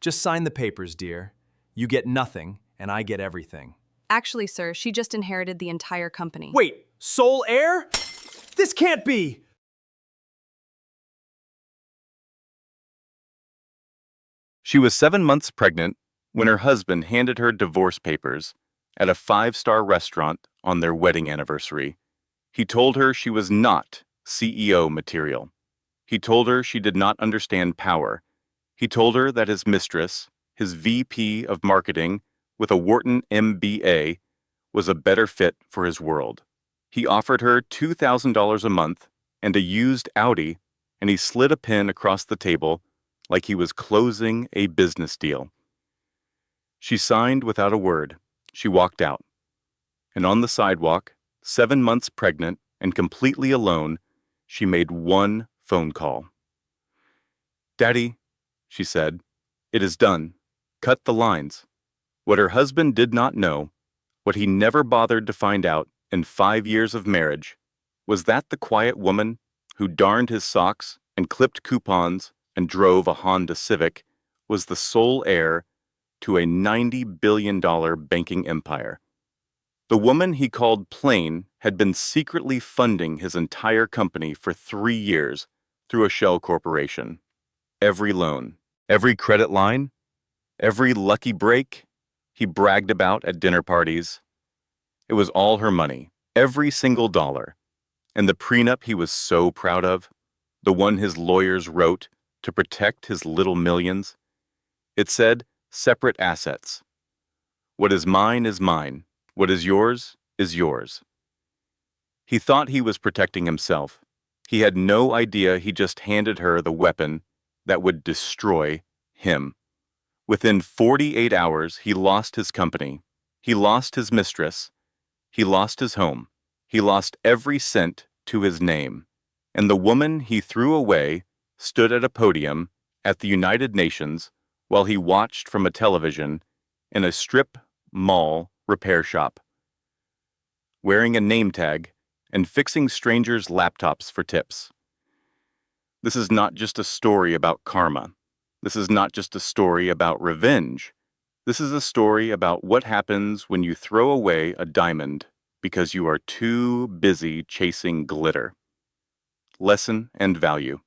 Just sign the papers, dear. You get nothing, and I get everything. Actually, sir, she just inherited the entire company. Wait, sole heir? This can't be! She was 7 months pregnant when her husband handed her divorce papers at a five-star restaurant on their wedding anniversary. He told her she was not CEO material. He told her she did not understand power. He told her that his mistress, his VP of marketing with a Wharton MBA, was a better fit for his world. He offered her $2,000 a month and a used Audi, and he slid a pen across the table like he was closing a business deal. She signed without a word. She walked out. And on the sidewalk, 7 months pregnant and completely alone, she made one phone call. "Daddy," she said, "it is done. Cut the lines." What her husband did not know, what he never bothered to find out in 5 years of marriage, was that the quiet woman who darned his socks and clipped coupons and drove a Honda Civic was the sole heir to a $90 billion banking empire. The woman he called Plain had been secretly funding his entire company for 3 years through a shell corporation. Every loan, every credit line, every lucky break he bragged about at dinner parties. It was all her money, every single dollar. And the prenup he was so proud of, the one his lawyers wrote to protect his little millions, it said separate assets. What is mine is mine. What is yours is yours. He thought he was protecting himself. He had no idea he just handed her the weapon that would destroy him. Within 48 hours, he lost his company. He lost his mistress. He lost his home. He lost every cent to his name. And the woman he threw away stood at a podium at the United Nations while he watched from a television in a strip mall repair shop, wearing a name tag and fixing strangers' laptops for tips. This is not just a story about karma. This is not just a story about revenge. This is a story about what happens when you throw away a diamond because you are too busy chasing glitter. Lesson and value.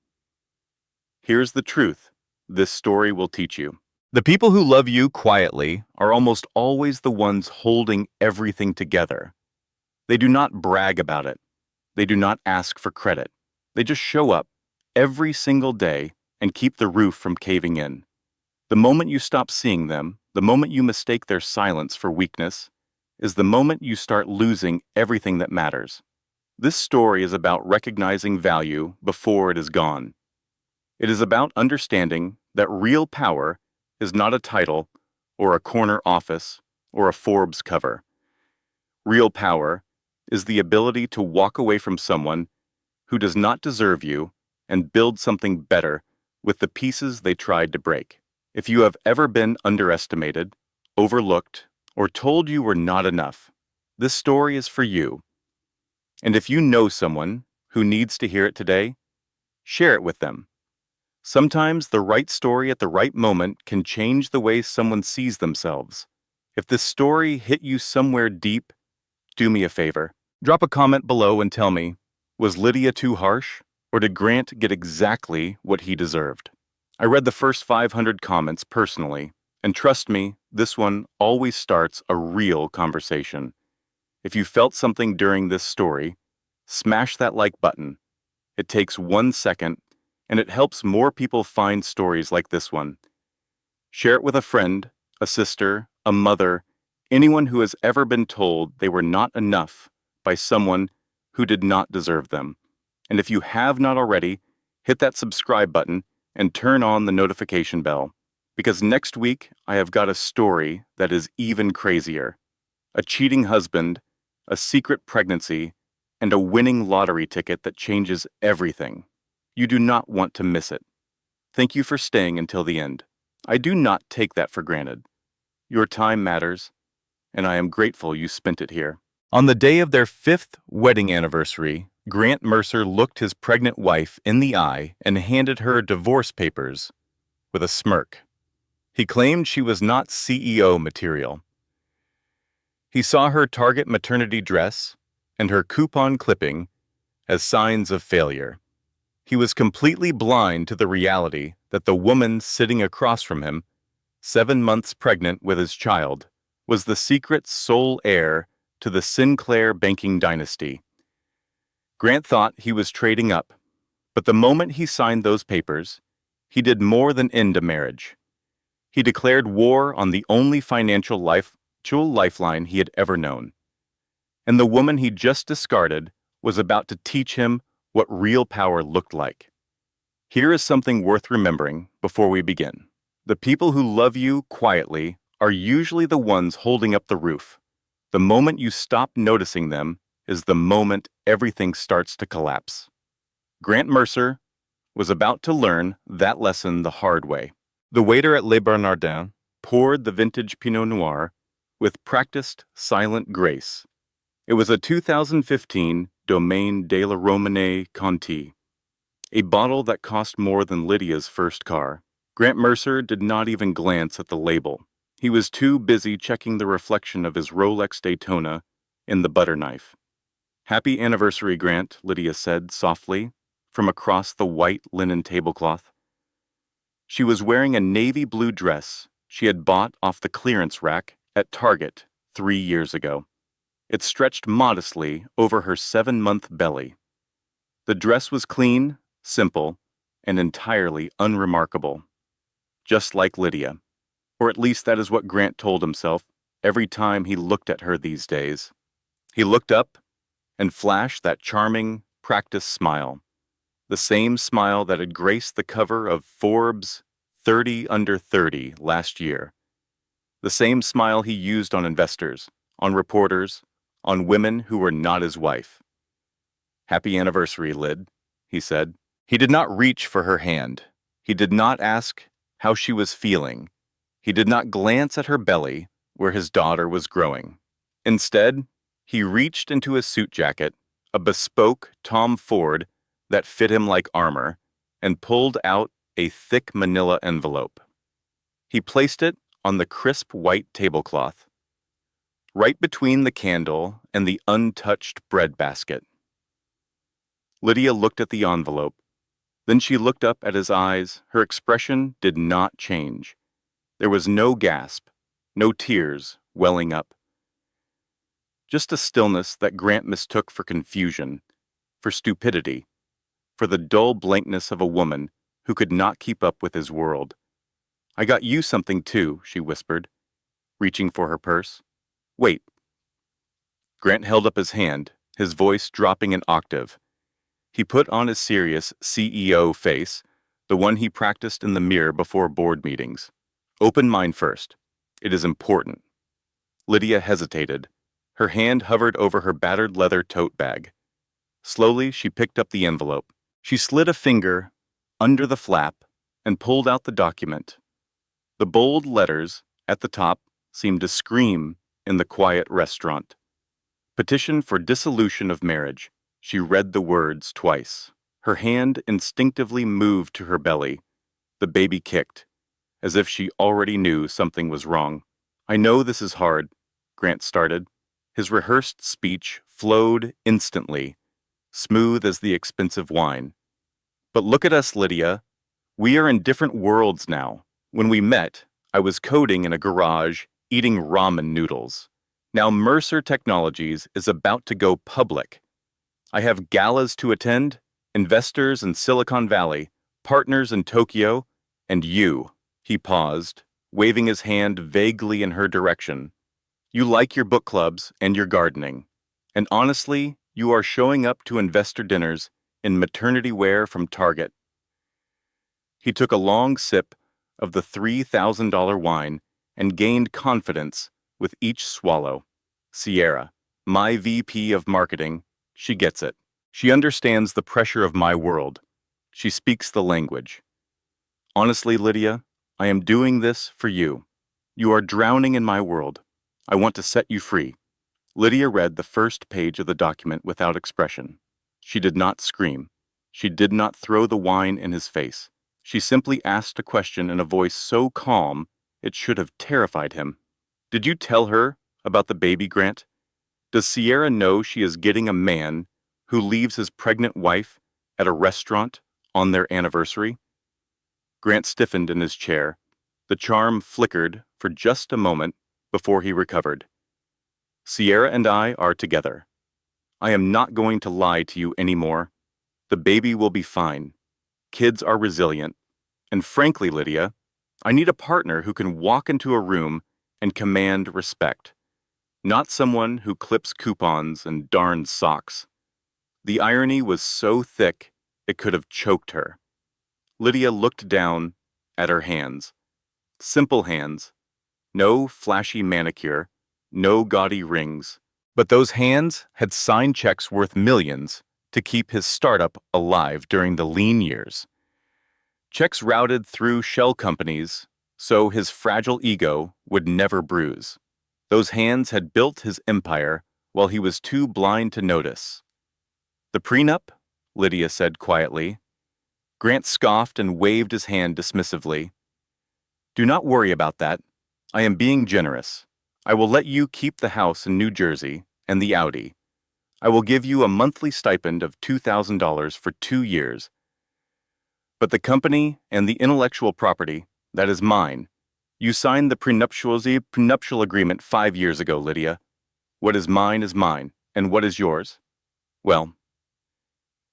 Here's the truth this story will teach you. The people who love you quietly are almost always the ones holding everything together. They do not brag about it. They do not ask for credit. They just show up every single day and keep the roof from caving in. The moment you stop seeing them, the moment you mistake their silence for weakness, is the moment you start losing everything that matters. This story is about recognizing value before it is gone. It is about understanding that real power is not a title or a corner office or a Forbes cover. Real power is the ability to walk away from someone who does not deserve you and build something better with the pieces they tried to break. If you have ever been underestimated, overlooked, or told you were not enough, this story is for you. And if you know someone who needs to hear it today, share it with them. Sometimes the right story at the right moment can change the way someone sees themselves. If this story hit you somewhere deep, do me a favor. Drop a comment below and tell me, was Lydia too harsh, or did Grant get exactly what he deserved? I read the first 500 comments personally, and trust me, this one always starts a real conversation. If you felt something during this story, smash that like button. It takes 1 second, and it helps more people find stories like this one. Share it with a friend, a sister, a mother, anyone who has ever been told they were not enough by someone who did not deserve them. And if you have not already, hit that subscribe button and turn on the notification bell, because next week I have got a story that is even crazier. A cheating husband, a secret pregnancy, and a winning lottery ticket that changes everything. You do not want to miss it. Thank you for staying until the end. I do not take that for granted. Your time matters, and I am grateful you spent it here. On the day of their 5th wedding anniversary, Grant Mercer looked his pregnant wife in the eye and handed her divorce papers with a smirk. He claimed she was not CEO material. He saw her Target maternity dress and her coupon clipping as signs of failure. He was completely blind to the reality that the woman sitting across from him, 7 months pregnant with his child, was the secret sole heir to the Sinclair banking dynasty. Grant thought he was trading up, but the moment he signed those papers, he did more than end a marriage. He declared war on the only financial lifeline he had ever known. And the woman he just discarded was about to teach him what real power looked like. Here is something worth remembering before we begin. The people who love you quietly are usually the ones holding up the roof. The moment you stop noticing them is the moment everything starts to collapse. Grant Mercer was about to learn that lesson the hard way. The waiter at Le Bernardin poured the vintage Pinot Noir with practiced, silent grace. It was a 2015 Domaine de la Romanée Conti, a bottle that cost more than Lydia's first car. Grant Mercer did not even glance at the label. He was too busy checking the reflection of his Rolex Daytona in the butter knife. "Happy anniversary, Grant," Lydia said softly from across the white linen tablecloth. She was wearing a navy blue dress she had bought off the clearance rack at Target 3 years ago. It stretched modestly over her 7-month belly. The dress was clean, simple, and entirely unremarkable. Just like Lydia. Or at least that is what Grant told himself every time he looked at her these days. He looked up and flashed that charming, practiced smile. The same smile that had graced the cover of Forbes 30 Under 30 last year. The same smile he used on investors, on reporters, on women who were not his wife. "Happy anniversary, Lyd," he said. He did not reach for her hand. He did not ask how she was feeling. He did not glance at her belly where his daughter was growing. Instead, he reached into his suit jacket, a bespoke Tom Ford that fit him like armor, and pulled out a thick manila envelope. He placed it on the crisp white tablecloth, right between the candle and the untouched bread basket. Lydia looked at the envelope. Then she looked up at his eyes. Her expression did not change. There was no gasp, no tears welling up. Just a stillness that Grant mistook for confusion, for stupidity, for the dull blankness of a woman who could not keep up with his world. "I got you something too," she whispered, reaching for her purse. "Wait." Grant held up his hand, his voice dropping an octave. He put on his serious CEO face, the one he practiced in the mirror before board meetings. "Open mine first. It is important." Lydia hesitated. Her hand hovered over her battered leather tote bag. Slowly, she picked up the envelope. She slid a finger under the flap and pulled out the document. The bold letters at the top seemed to scream in the quiet restaurant. "Petition for dissolution of marriage." She read the words twice. Her hand instinctively moved to her belly. The baby kicked, as if she already knew something was wrong. "I know this is hard," Grant started. His rehearsed speech flowed instantly, smooth as the expensive wine. "But look at us, Lydia. We are in different worlds now. When we met, I was coding in a garage, eating ramen noodles. Now Mercer Technologies is about to go public. I have galas to attend, investors in Silicon Valley, partners in Tokyo, and you." He paused, waving his hand vaguely in her direction. "You like your book clubs and your gardening. And honestly, you are showing up to investor dinners in maternity wear from Target." He took a long sip of the $3,000 wine and gained confidence with each swallow. "Sierra, my VP of marketing, she gets it. She understands the pressure of my world. She speaks the language. Honestly, Lydia, I am doing this for you. You are drowning in my world. I want to set you free." Lydia read the first page of the document without expression. She did not scream. She did not throw the wine in his face. She simply asked a question in a voice so calm It should have terrified him. Did you tell her about the baby, Grant? Does Sierra know she is getting a man who leaves his pregnant wife at a restaurant on their anniversary? Grant stiffened in his chair. The charm flickered for just a moment before he recovered. Sierra and I are together. I am not going to lie to you anymore. The baby will be fine. Kids are resilient. And frankly, Lydia, I need a partner who can walk into a room and command respect, not someone who clips coupons and darns socks. The irony was so thick it could have choked her. Lydia looked down at her hands. Simple hands. No flashy manicure, no gaudy rings. But those hands had signed checks worth millions to keep his startup alive during the lean years. Checks routed through shell companies, so his fragile ego would never bruise. Those hands had built his empire while he was too blind to notice. The prenup? Lydia said quietly. Grant scoffed and waved his hand dismissively. Do not worry about that. I am being generous. I will let you keep the house in New Jersey and the Audi. I will give you a monthly stipend of $2,000 for 2 years. But the company and the intellectual property, that is mine. You signed the prenuptial agreement 5 years ago, Lydia. What is mine, and what is yours? Well,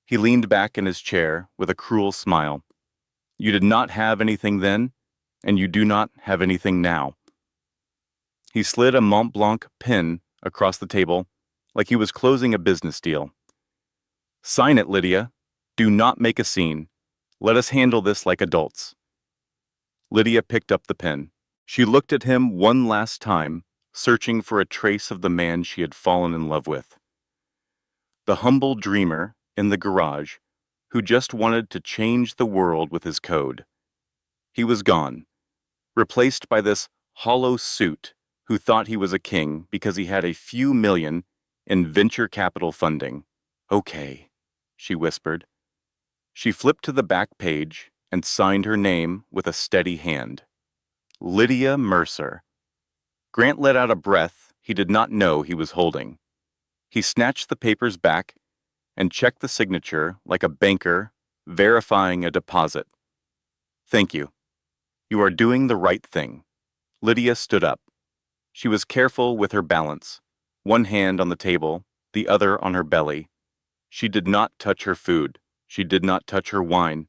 he leaned back in his chair with a cruel smile. You did not have anything then, and you do not have anything now. He slid a Mont Blanc pen across the table like he was closing a business deal. Sign it, Lydia. Do not make a scene. Let us handle this like adults. Lydia picked up the pen. She looked at him one last time, searching for a trace of the man she had fallen in love with. The humble dreamer in the garage who just wanted to change the world with his code. He was gone, replaced by this hollow suit who thought he was a king because he had a few million in venture capital funding. Okay, she whispered. She flipped to the back page and signed her name with a steady hand. Lydia Mercer. Grant let out a breath he did not know he was holding. He snatched the papers back and checked the signature like a banker verifying a deposit. Thank you. You are doing the right thing. Lydia stood up. She was careful with her balance, one hand on the table, the other on her belly. She did not touch her food. She did not touch her wine.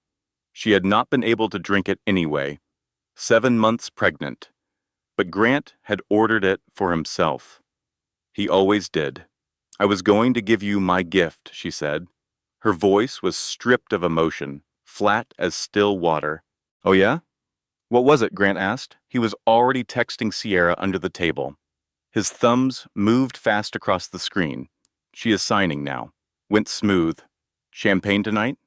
She had not been able to drink it anyway. 7 months pregnant. But Grant had ordered it for himself. He always did. I was going to give you my gift, she said. Her voice was stripped of emotion, flat as still water. Oh yeah? What was it? Grant asked. He was already texting Sierra under the table. His thumbs moved fast across the screen. She is signing now. Went smooth. Champagne tonight?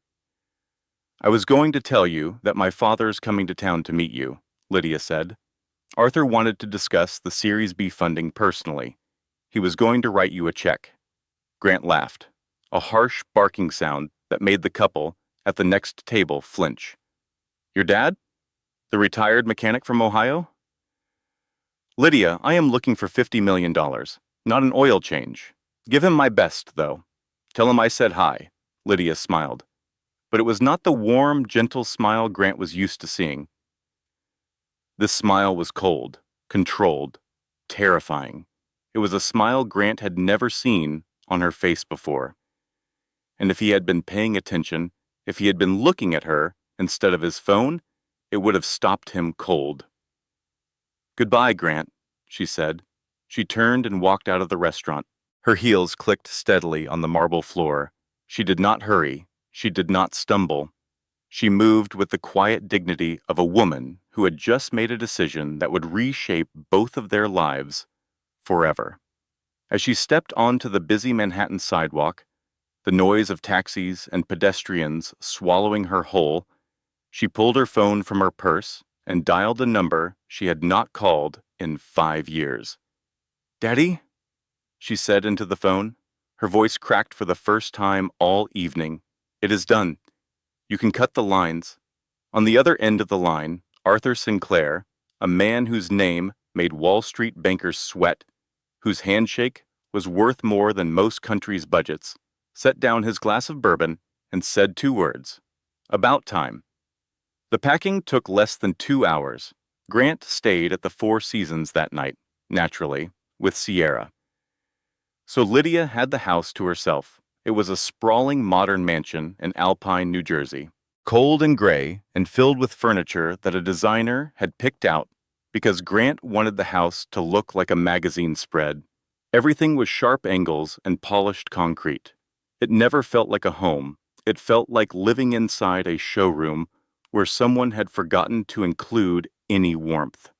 I was going to tell you that my father's coming to town to meet you, Lydia said. Arthur wanted to discuss the Series B funding personally. He was going to write you a check. Grant laughed, a harsh barking sound that made the couple at the next table flinch. Your dad? The retired mechanic from Ohio? Lydia, I am looking for $50 million, not an oil change. Give him my best, though. Tell him I said hi. Lydia smiled. But it was not the warm, gentle smile Grant was used to seeing. This smile was cold, controlled, terrifying. It was a smile Grant had never seen on her face before. And if he had been paying attention, if he had been looking at her instead of his phone, it would have stopped him cold. Goodbye, Grant, she said. She turned and walked out of the restaurant. Her heels clicked steadily on the marble floor. She did not hurry. She did not stumble. She moved with the quiet dignity of a woman who had just made a decision that would reshape both of their lives forever. As she stepped onto the busy Manhattan sidewalk, the noise of taxis and pedestrians swallowing her whole, she pulled her phone from her purse and dialed a number she had not called in 5 years. Daddy? She said into the phone. Her voice cracked for the first time all evening. It is done. You can cut the lines. On the other end of the line, Arthur Sinclair, a man whose name made Wall Street bankers sweat, whose handshake was worth more than most countries' budgets, set down his glass of bourbon and said 2 words. About time. The packing took less than 2 hours. Grant stayed at the Four Seasons that night, naturally, with Sierra. So Lydia had the house to herself. It was a sprawling modern mansion in Alpine, New Jersey, cold and gray and filled with furniture that a designer had picked out because Grant wanted the house to look like a magazine spread. Everything was sharp angles and polished concrete. It never felt like a home. It felt like living inside a showroom where someone had forgotten to include any warmth.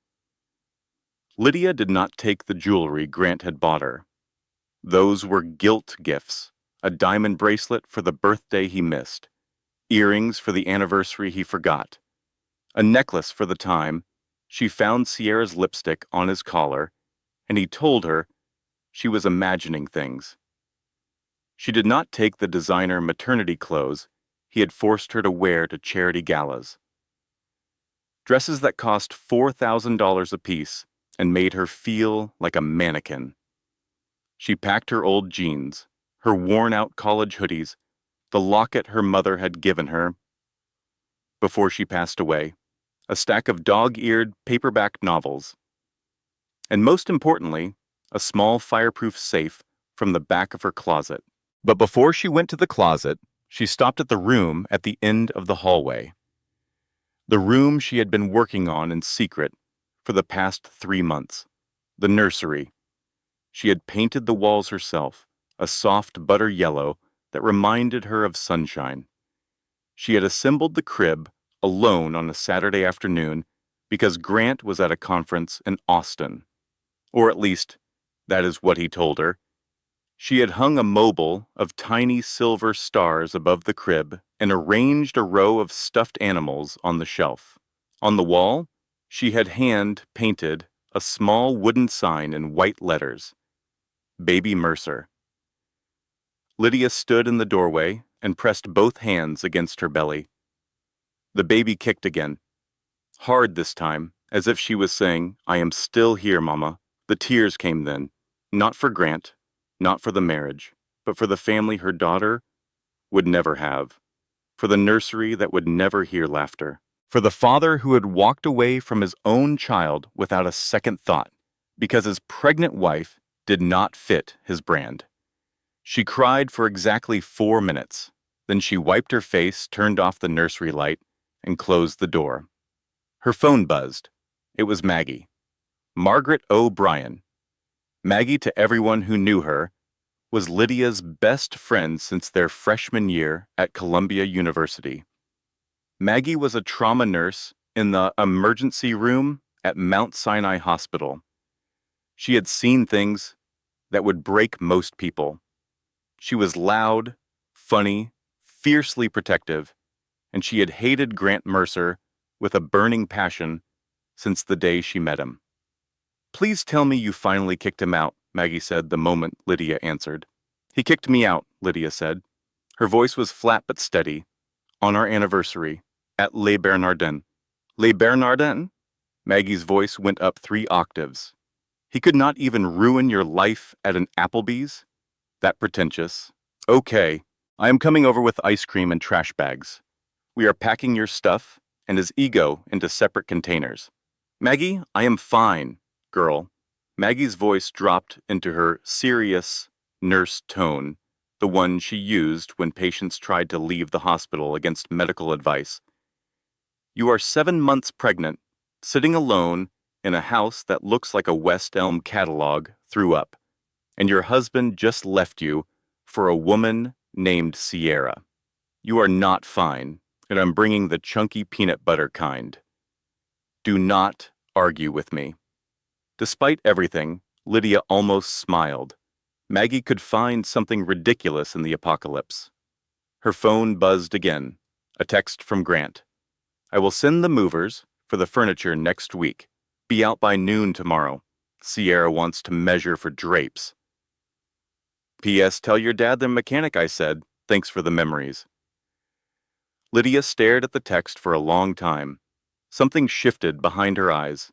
Lydia did not take the jewelry Grant had bought her. Those were guilt gifts, a diamond bracelet for the birthday he missed, earrings for the anniversary he forgot, a necklace for the time. She found Sierra's lipstick on his collar, and he told her she was imagining things. She did not take the designer maternity clothes he had forced her to wear to charity galas. Dresses that cost $4,000 apiece and made her feel like a mannequin. She packed her old jeans, her worn-out college hoodies, the locket her mother had given her before she passed away, a stack of dog-eared paperback novels, and most importantly, a small fireproof safe from the back of her closet. But before she went to the closet, she stopped at the room at the end of the hallway. The room she had been working on in secret for the past 3 months. The nursery. She had painted the walls herself, a soft butter yellow that reminded her of sunshine. She had assembled the crib alone on a Saturday afternoon because Grant was at a conference in Austin. Or at least, that is what he told her. She had hung a mobile of tiny silver stars above the crib and arranged a row of stuffed animals on the shelf. On the wall, she had hand-painted a small wooden sign in white letters. Baby Mercer. Lydia stood in the doorway and pressed both hands against her belly. The baby kicked again. Hard this time, as if she was saying, "I am still here, Mama." The tears came then, not for Grant, not for the marriage, but for the family her daughter would never have, for the nursery that would never hear laughter, for the father who had walked away from his own child without a second thought, because his pregnant wife did not fit his brand. She cried for exactly 4 minutes. Then she wiped her face, turned off the nursery light, and closed the door. Her phone buzzed. It was Maggie. Margaret O'Brien. Maggie, to everyone who knew her, was Lydia's best friend since their freshman year at Columbia University. Maggie was a trauma nurse in the emergency room at Mount Sinai Hospital. She had seen things that would break most people. She was loud, funny, fiercely protective, and she had hated Grant Mercer with a burning passion since the day she met him. "Please tell me you finally kicked him out," Maggie said the moment Lydia answered. "He kicked me out," Lydia said. Her voice was flat but steady. "On our anniversary, at Les Bernardins." "Les Bernardins?" Maggie's voice went up 3 octaves. "He could not even ruin your life at an Applebee's? That pretentious. Okay, I am coming over with ice cream and trash bags. We are packing your stuff and his ego into separate containers." "Maggie, I am fine, girl." Maggie's voice dropped into her serious nurse tone, the one she used when patients tried to leave the hospital against medical advice. "You are 7 months pregnant, sitting alone in a house that looks like a West Elm catalog threw up, and your husband just left you for a woman named Sierra. You are not fine, and I'm bringing the chunky peanut butter kind. Do not argue with me." Despite everything, Lydia almost smiled. Maggie could find something ridiculous in the apocalypse. Her phone buzzed again. A text from Grant. "I will send the movers for the furniture next week. Be out by noon tomorrow. Sierra wants to measure for drapes." "P.S. Tell your dad the mechanic I said. Thanks for the memories." Lydia stared at the text for a long time. Something shifted behind her eyes.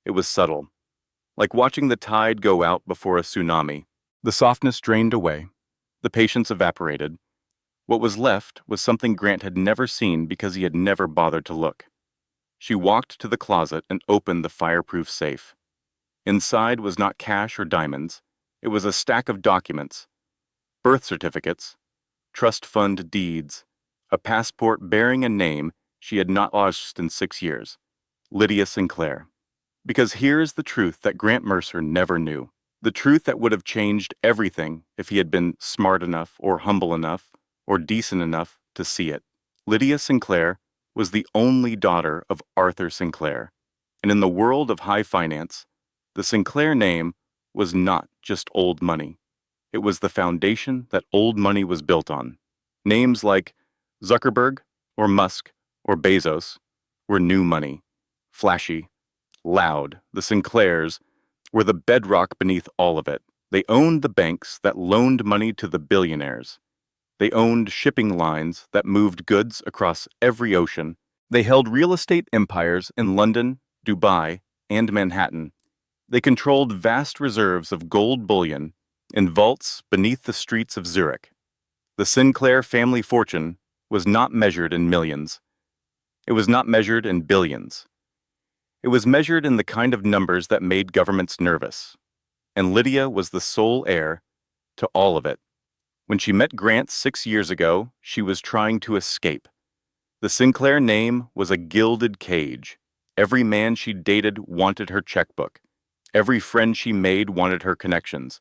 It was subtle, like watching the tide go out before a tsunami. The softness drained away. The patience evaporated. What was left was something Grant had never seen because he had never bothered to look. She walked to the closet and opened the fireproof safe. Inside was not cash or diamonds. It was a stack of documents, birth certificates, trust fund deeds, a passport bearing a name she had not lost in 6 years, Lydia Sinclair. Because here's the truth that Grant Mercer never knew. The truth that would have changed everything if he had been smart enough or humble enough or decent enough to see it. Lydia Sinclair was the only daughter of Arthur Sinclair. And in the world of high finance, the Sinclair name was not just old money. It was the foundation that old money was built on. Names like Zuckerberg or Musk or Bezos were new money, flashy, loud. The Sinclairs were the bedrock beneath all of it. They owned the banks that loaned money to the billionaires. They owned shipping lines that moved goods across every ocean. They held real estate empires in London, Dubai, and Manhattan. They controlled vast reserves of gold bullion in vaults beneath the streets of Zurich. The Sinclair family fortune was not measured in millions. It was not measured in billions. It was measured in the kind of numbers that made governments nervous. And Lydia was the sole heir to all of it. When she met Grant 6 years ago, she was trying to escape. The Sinclair name was a gilded cage. Every man she dated wanted her checkbook. Every friend she made wanted her connections.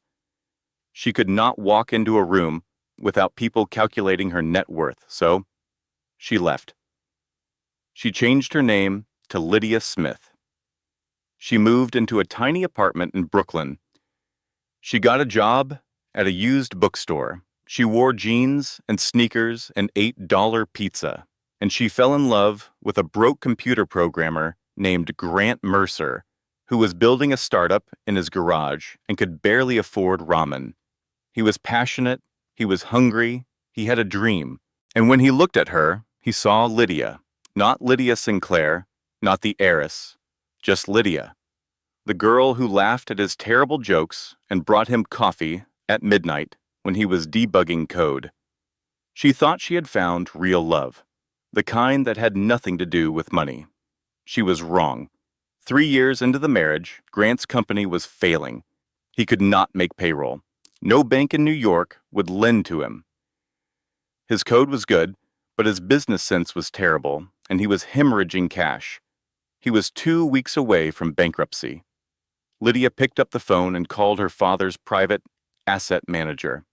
She could not walk into a room without people calculating her net worth, so she left. She changed her name to Lydia Smith. She moved into a tiny apartment in Brooklyn. She got a job at a used bookstore. She wore jeans and sneakers and ate dollar pizza. And she fell in love with a broke computer programmer named Grant Mercer, who was building a startup in his garage and could barely afford ramen. He was passionate, he was hungry, he had a dream. And when he looked at her, he saw Lydia. Not Lydia Sinclair, not the heiress, just Lydia. The girl who laughed at his terrible jokes and brought him coffee at midnight when he was debugging code. She thought she had found real love, the kind that had nothing to do with money. She was wrong. 3 years into the marriage, Grant's company was failing. He could not make payroll. No bank in New York would lend to him. His code was good, but his business sense was terrible, and he was hemorrhaging cash. He was 2 weeks away from bankruptcy. Lydia picked up the phone and called her father's private asset manager.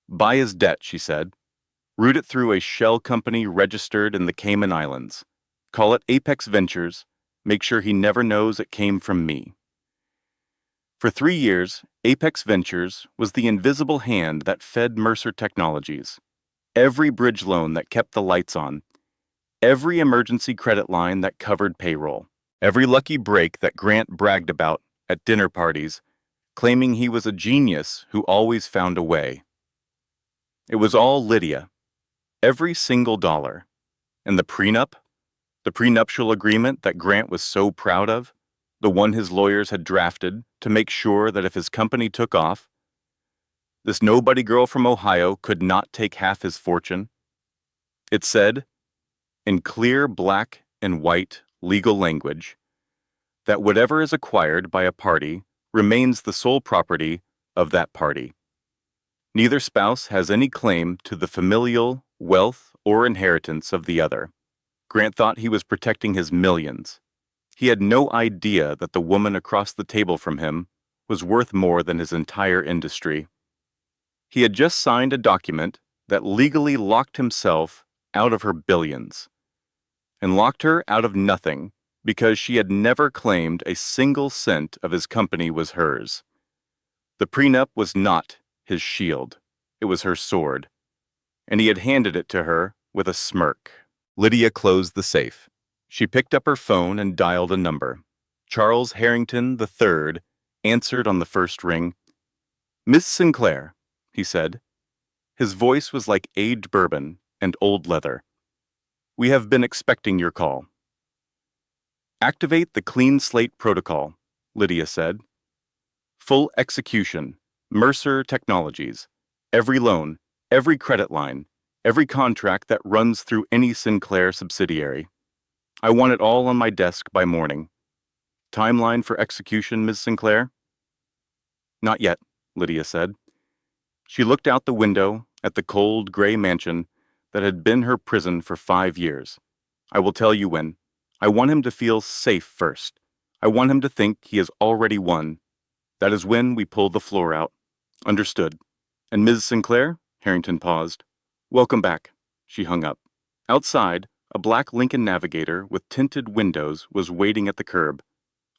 Buy his debt, she said. Route it through a shell company registered in the Cayman Islands. Call it Apex Ventures. Make sure he never knows it came from me. For 3 years, Apex Ventures was the invisible hand that fed Mercer Technologies. Every bridge loan that kept the lights on. Every emergency credit line that covered payroll. Every lucky break that Grant bragged about at dinner parties, claiming he was a genius who always found a way. It was all Lydia. Every single dollar. And the prenup? The prenuptial agreement that Grant was so proud of? The one his lawyers had drafted to make sure that if his company took off, this nobody girl from Ohio could not take half his fortune. It said, in clear black and white legal language, that whatever is acquired by a party remains the sole property of that party. Neither spouse has any claim to the familial, wealth, or inheritance of the other. Grant thought he was protecting his millions. He had no idea that the woman across the table from him was worth more than his entire industry. He had just signed a document that legally locked himself out of her billions, and locked her out of nothing because she had never claimed a single cent of his company was hers. The prenup was not his shield, it was her sword, and he had handed it to her with a smirk. Lydia closed the safe. She picked up her phone and dialed a number. Charles Harrington III answered on the first ring. "Miss Sinclair," he said. His voice was like aged bourbon and old leather. "We have been expecting your call." Activate the clean slate protocol, Lydia said. Full execution, Mercer Technologies. Every loan, every credit line, every contract that runs through any Sinclair subsidiary. I want it all on my desk by morning. Timeline for execution, Ms. Sinclair? Not yet, Lydia said. She looked out the window at the cold, gray mansion that had been her prison for 5 years. I will tell you when. I want him to feel safe first. I want him to think he has already won. That is when we pull the floor out. Understood. And Ms. Sinclair? Harrington paused. Welcome back. She hung up. Outside, a black Lincoln Navigator with tinted windows was waiting at the curb.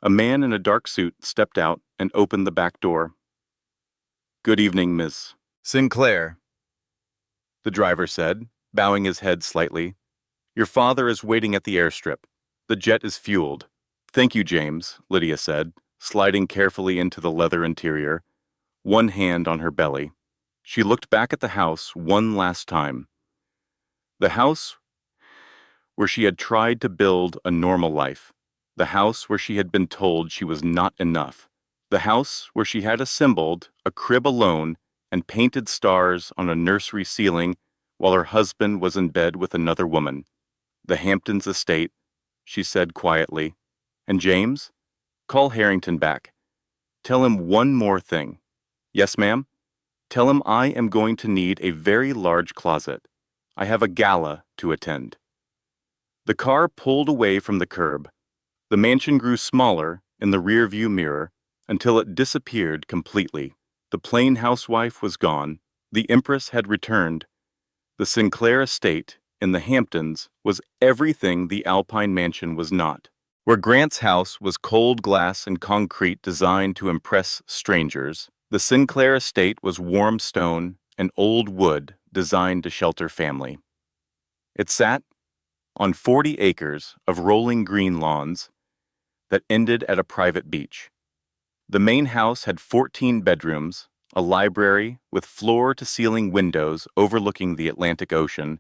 A man in a dark suit stepped out and opened the back door. Good evening, Miss Sinclair. The driver said, bowing his head slightly. Your father is waiting at the airstrip. The jet is fueled. Thank you, James, Lydia said, sliding carefully into the leather interior, one hand on her belly. She looked back at the house one last time. The house where she had tried to build a normal life. The house where she had been told she was not enough. The house where she had assembled a crib alone and painted stars on a nursery ceiling while her husband was in bed with another woman. The Hamptons estate, she said quietly. And James? Call Harrington back. Tell him one more thing. Yes, ma'am? Tell him I am going to need a very large closet. I have a gala to attend. The car pulled away from the curb. The mansion grew smaller in the rearview mirror until it disappeared completely. The plain housewife was gone. The Empress had returned. The Sinclair estate in the Hamptons was everything the Alpine mansion was not. Where Grant's house was cold glass and concrete designed to impress strangers, the Sinclair estate was warm stone and old wood designed to shelter family. It sat on 40 acres of rolling green lawns that ended at a private beach. The main house had 14 bedrooms, a library with floor-to-ceiling windows overlooking the Atlantic Ocean,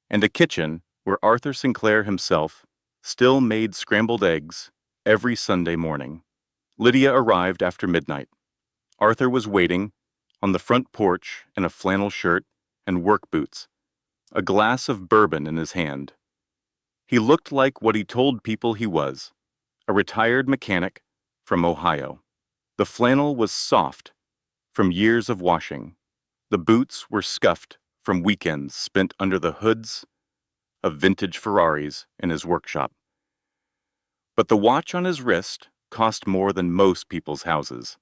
and a kitchen where Arthur Sinclair himself still made scrambled eggs every Sunday morning. Lydia arrived after midnight. Arthur was waiting on the front porch in a flannel shirt and work boots, a glass of bourbon in his hand. He looked like what he told people he was, a retired mechanic from Ohio. The flannel was soft from years of washing. The boots were scuffed from weekends spent under the hoods of vintage Ferraris in his workshop. But the watch on his wrist cost more than most people's houses,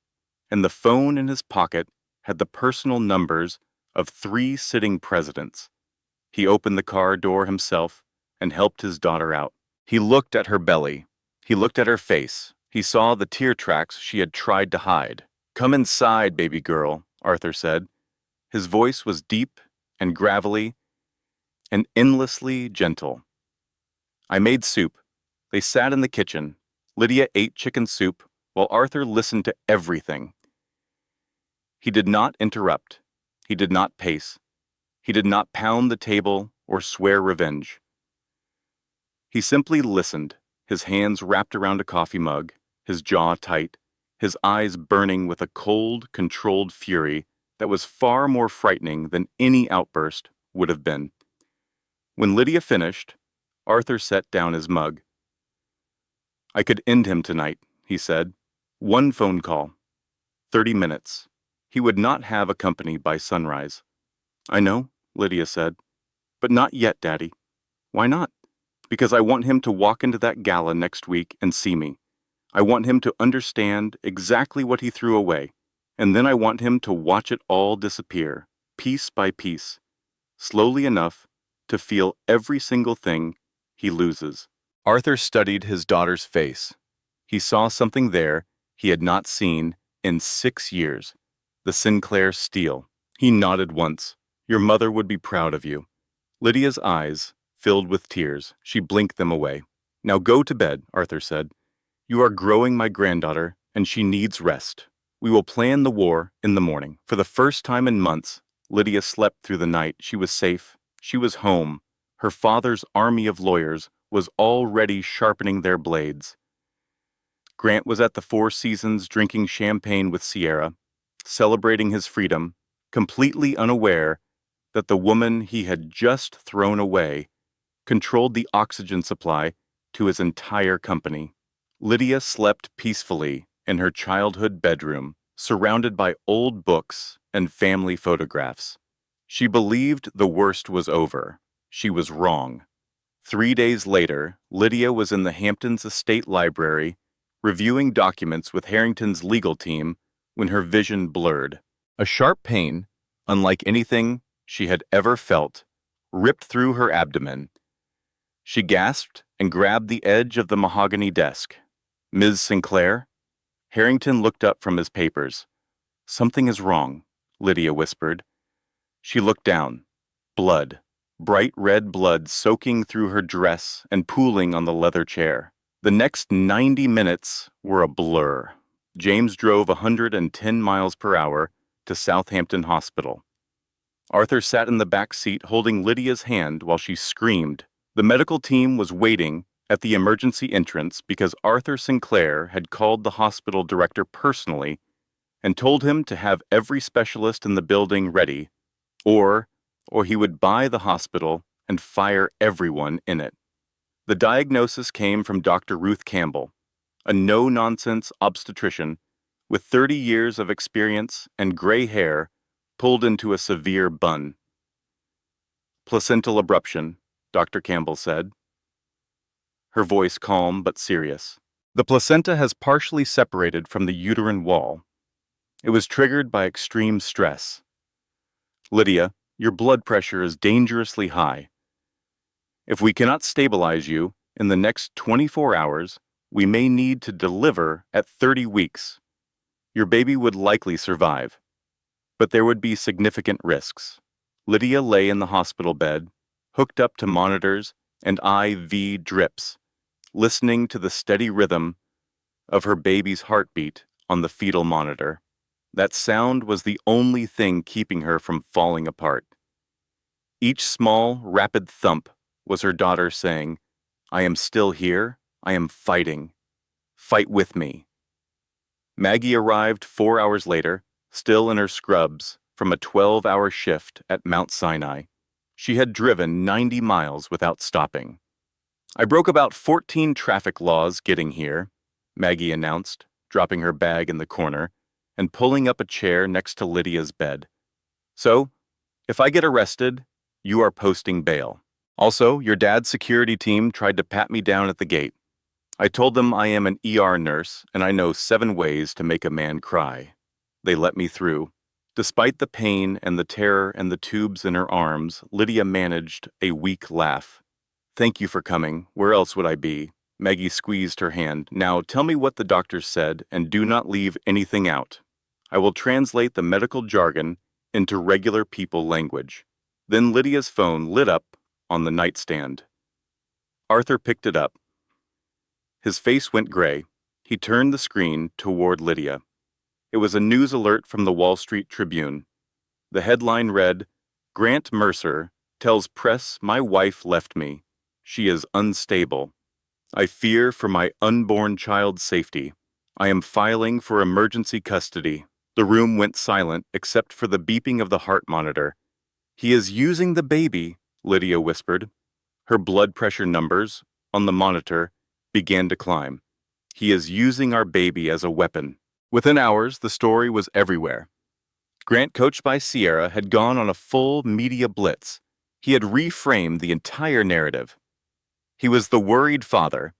and the phone in his pocket had the personal numbers of 3 sitting presidents. He opened the car door himself and helped his daughter out. He looked at her belly. He looked at her face. He saw the tear tracks she had tried to hide. Come inside, baby girl, Arthur said. His voice was deep and gravelly and endlessly gentle. I made soup. They sat in the kitchen. Lydia ate chicken soup while Arthur listened to everything. He did not interrupt. He did not pace. He did not pound the table or swear revenge. He simply listened, his hands wrapped around a coffee mug, his jaw tight, his eyes burning with a cold, controlled fury that was far more frightening than any outburst would have been. When Lydia finished, Arthur set down his mug. I could end him tonight, he said. 1 phone call. 30 minutes. He would not have a company by sunrise. I know, Lydia said. But not yet, Daddy. Why not? Because I want him to walk into that gala next week and see me. I want him to understand exactly what he threw away, and then I want him to watch it all disappear, piece by piece, slowly enough to feel every single thing he loses. Arthur studied his daughter's face. He saw something there he had not seen in 6 years. The Sinclair steel. He nodded once. Your mother would be proud of you. Lydia's eyes filled with tears. She blinked them away. Now go to bed, Arthur said. You are growing my granddaughter, and she needs rest. We will plan the war in the morning. For the first time in months, Lydia slept through the night. She was safe. She was home. Her father's army of lawyers was already sharpening their blades. Grant was at the Four Seasons drinking champagne with Sierra, celebrating his freedom, completely unaware that the woman he had just thrown away controlled the oxygen supply to his entire company. Lydia slept peacefully in her childhood bedroom, surrounded by old books and family photographs. She believed the worst was over. She was wrong. 3 days later, Lydia was in the Hamptons Estate Library, reviewing documents with Harrington's legal team when her vision blurred. A sharp pain, unlike anything she had ever felt, ripped through her abdomen. She gasped and grabbed the edge of the mahogany desk. "Ms. Sinclair?" Harrington looked up from his papers. "Something is wrong," Lydia whispered. She looked down. Blood. Bright red blood soaking through her dress and pooling on the leather chair. The next 90 minutes were a blur. James drove 110 miles per hour to Southampton Hospital. Arthur sat in the back seat holding Lydia's hand while she screamed. The medical team was waiting at the emergency entrance because Arthur Sinclair had called the hospital director personally and told him to have every specialist in the building ready, or he would buy the hospital and fire everyone in it. The diagnosis came from Dr. Ruth Campbell, a no-nonsense obstetrician with 30 years of experience and gray hair pulled into a severe bun. "Placental abruption," Dr. Campbell said, her voice calm but serious. "The placenta has partially separated from the uterine wall. It was triggered by extreme stress. Lydia, your blood pressure is dangerously high. If we cannot stabilize you in the next 24 hours, we may need to deliver at 30 weeks. Your baby would likely survive, but there would be significant risks." Lydia lay in the hospital bed, hooked up to monitors and IV drips, listening to the steady rhythm of her baby's heartbeat on the fetal monitor. That sound was the only thing keeping her from falling apart. Each small, rapid thump was her daughter saying, "I am still here. I am fighting. Fight with me." Maggie arrived 4 hours later, still in her scrubs from a 12-hour shift at Mount Sinai. She had driven 90 miles without stopping. "I broke about 14 traffic laws getting here," Maggie announced, dropping her bag in the corner and pulling up a chair next to Lydia's bed. "So, if I get arrested, you are posting bail. Also, your dad's security team tried to pat me down at the gate. I told them I am an ER nurse and I know 7 ways to make a man cry. They let me through." Despite the pain and the terror and the tubes in her arms, Lydia managed a weak laugh. "Thank you for coming. Where else would I be?" Maggie squeezed her hand. "Now tell me what the doctor said and do not leave anything out. I will translate the medical jargon into regular people language." Then Lydia's phone lit up on the nightstand. Arthur picked it up. His face went gray. He turned the screen toward Lydia. It was a news alert from the Wall Street Tribune. The headline read, "Grant Mercer tells press my wife left me. She is unstable. I fear for my unborn child's safety. I am filing for emergency custody." The room went silent except for the beeping of the heart monitor. "He is using the baby," Lydia whispered. Her blood pressure numbers, on the monitor, began to climb. "He is using our baby as a weapon." Within hours, the story was everywhere. Grant, coached by Sierra, had gone on a full media blitz. He had reframed the entire narrative. He was the worried father,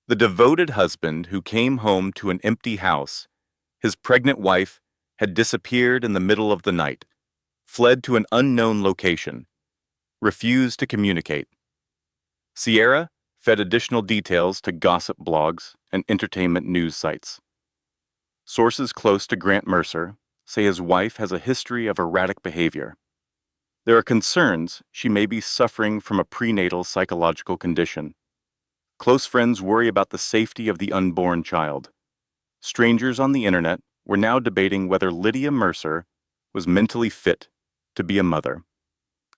the devoted husband who came home to an empty house. His pregnant wife had disappeared in the middle of the night, fled to an unknown location, refused to communicate. Sierra fed additional details to gossip blogs and entertainment news sites. Sources close to Grant Mercer say his wife has a history of erratic behavior. There are concerns she may be suffering from a prenatal psychological condition. Close friends worry about the safety of the unborn child. Strangers on the internet were now debating whether Lydia Mercer was mentally fit to be a mother.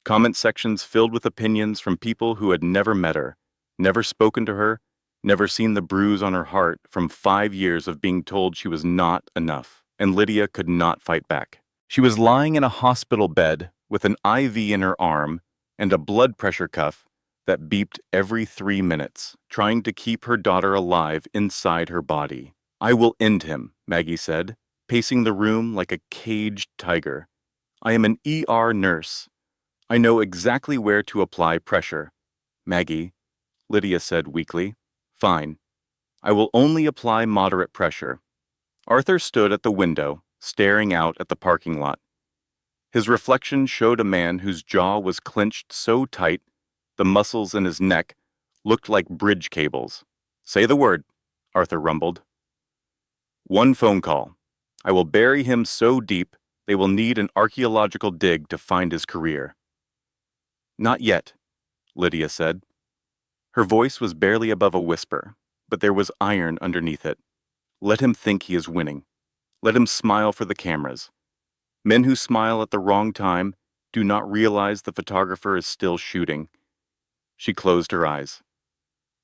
Comment sections filled with opinions from people who had never met her, never spoken to her, never seen the bruise on her heart from 5 years of being told she was not enough, and Lydia could not fight back. She was lying in a hospital bed with an IV in her arm and a blood pressure cuff that beeped every 3 minutes, trying to keep her daughter alive inside her body. "I will end him," Maggie said, pacing the room like a caged tiger. "I am an ER nurse. I know exactly where to apply pressure." "Maggie," Lydia said weakly. "Fine. I will only apply moderate pressure." Arthur stood at the window, staring out at the parking lot. His reflection showed a man whose jaw was clenched so tight the muscles in his neck looked like bridge cables. "Say the word," Arthur rumbled. "One phone call. I will bury him so deep they will need an archaeological dig to find his career." "Not yet," Lydia said. Her voice was barely above a whisper, but there was iron underneath it. "Let him think he is winning. Let him smile for the cameras. Men who smile at the wrong time do not realize the photographer is still shooting." She closed her eyes.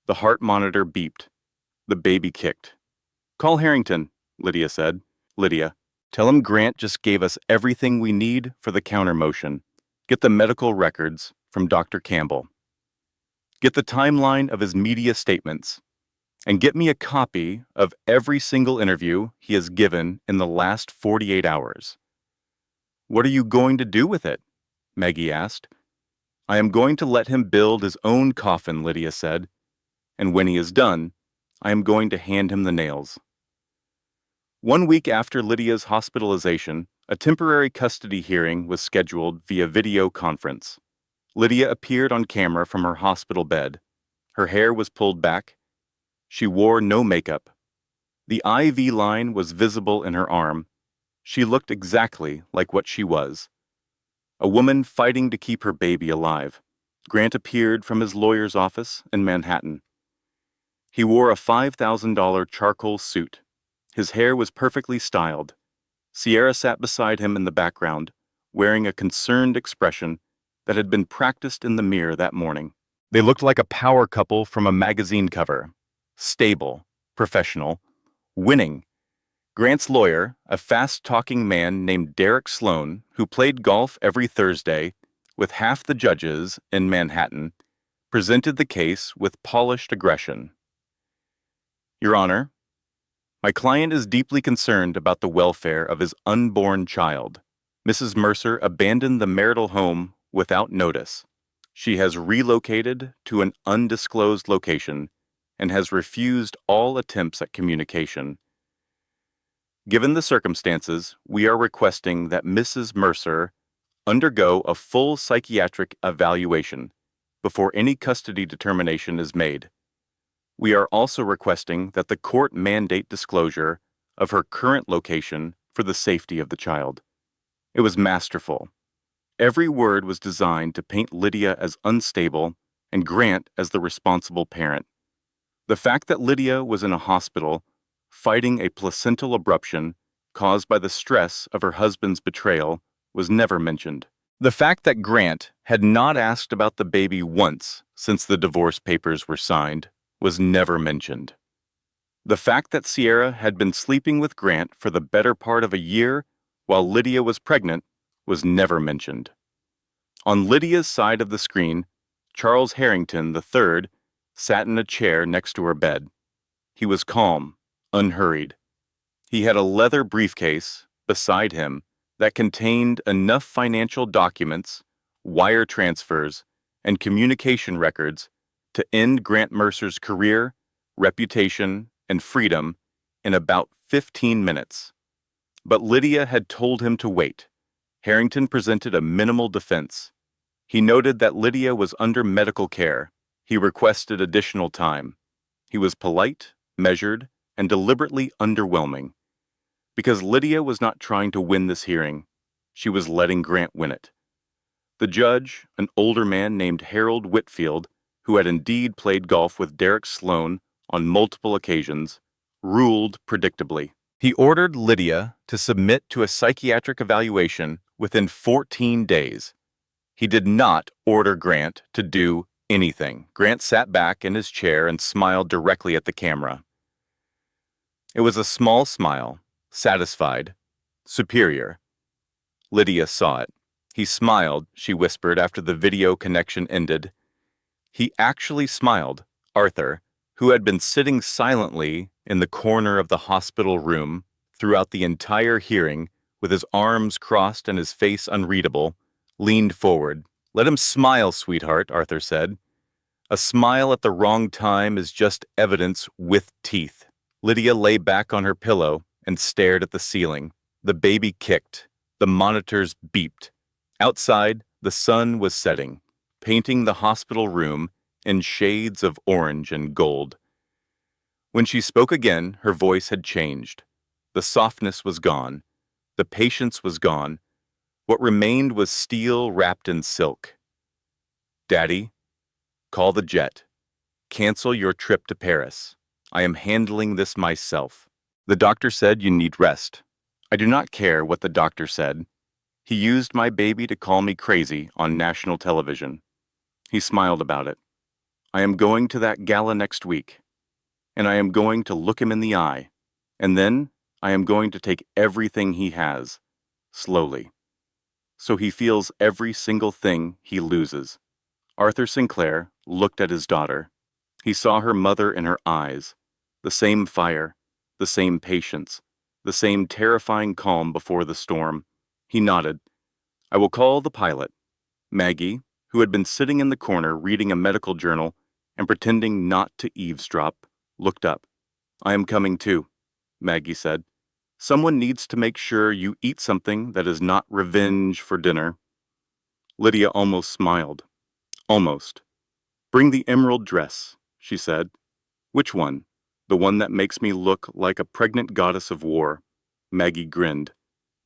The heart monitor beeped. The baby kicked. "Call Harrington," Lydia said. "Lydia, tell him Grant just gave us everything we need for the counter motion. Get the medical records from Dr. Campbell. Get the timeline of his media statements. And get me a copy of every single interview he has given in the last 48 hours. "What are you going to do with it?" Maggie asked. "I am going to let him build his own coffin," Lydia said. "And when he is done, I am going to hand him the nails." 1 week after Lydia's hospitalization, a temporary custody hearing was scheduled via video conference. Lydia appeared on camera from her hospital bed. Her hair was pulled back. She wore no makeup. The IV line was visible in her arm. She looked exactly like what she was. A woman fighting to keep her baby alive. Grant appeared from his lawyer's office in Manhattan. He wore a $5,000 charcoal suit. His hair was perfectly styled. Sierra sat beside him in the background, wearing a concerned expression that had been practiced in the mirror that morning. They looked like a power couple from a magazine cover. Stable, professional, winning. Grant's lawyer, a fast-talking man named Derek Sloan, who played golf every Thursday with half the judges in Manhattan, presented the case with polished aggression. "Your Honor, my client is deeply concerned about the welfare of his unborn child. Mrs. Mercer abandoned the marital home without notice. She has relocated to an undisclosed location and has refused all attempts at communication. Given the circumstances, we are requesting that Mrs. Mercer undergo a full psychiatric evaluation before any custody determination is made. We are also requesting that the court mandate disclosure of her current location for the safety of the child." It was masterful. Every word was designed to paint Lydia as unstable and Grant as the responsible parent. The fact that Lydia was in a hospital, fighting a placental abruption caused by the stress of her husband's betrayal, was never mentioned. The fact that Grant had not asked about the baby once since the divorce papers were signed was never mentioned. The fact that Sierra had been sleeping with Grant for the better part of a year while Lydia was pregnant was never mentioned. On Lydia's side of the screen, Charles Harrington III sat in a chair next to her bed. He was calm, unhurried. He had a leather briefcase beside him that contained enough financial documents, wire transfers, and communication records to end Grant Mercer's career, reputation, and freedom in about 15 minutes. But Lydia had told him to wait. Harrington presented a minimal defense. He noted that Lydia was under medical care. He requested additional time. He was polite, measured, and deliberately underwhelming. Because Lydia was not trying to win this hearing, she was letting Grant win it. The judge, an older man named Harold Whitfield, who had indeed played golf with Derek Sloan on multiple occasions, ruled predictably. He ordered Lydia to submit to a psychiatric evaluation within 14 days. He did not order Grant to do Anything. Grant sat back in his chair and smiled directly at the camera. It was a small smile, satisfied, superior. Lydia saw it. He smiled, she whispered after the video connection ended. He actually smiled. Arthur, who had been sitting silently in the corner of the hospital room throughout the entire hearing, with his arms crossed and his face unreadable, leaned forward. "Let him smile, sweetheart," Arthur said. "A smile at the wrong time is just evidence with teeth." Lydia lay back on her pillow and stared at the ceiling. The baby kicked. The monitors beeped. Outside, the sun was setting, painting the hospital room in shades of orange and gold. When she spoke again, her voice had changed. The softness was gone. The patience was gone. What remained was steel wrapped in silk. "Daddy, call the jet. Cancel your trip to Paris. I am handling this myself. The doctor said you need rest." I do not care what the doctor said. He used my baby to call me crazy on national television. He smiled about it. I am going to that gala next week, and I am going to look him in the eye, and then I am going to take everything he has, slowly, so he feels every single thing he loses. Arthur Sinclair looked at his daughter. He saw her mother in her eyes, the same fire, the same patience, the same terrifying calm before the storm. He nodded. "I will call the pilot." Maggie, who had been sitting in the corner reading a medical journal and pretending not to eavesdrop, looked up. "I am coming too," Maggie said. "Someone needs to make sure you eat something that is not revenge for dinner." Lydia almost smiled. Almost. "Bring the emerald dress," she said. "Which one? The one that makes me look like a pregnant goddess of war." Maggie grinned.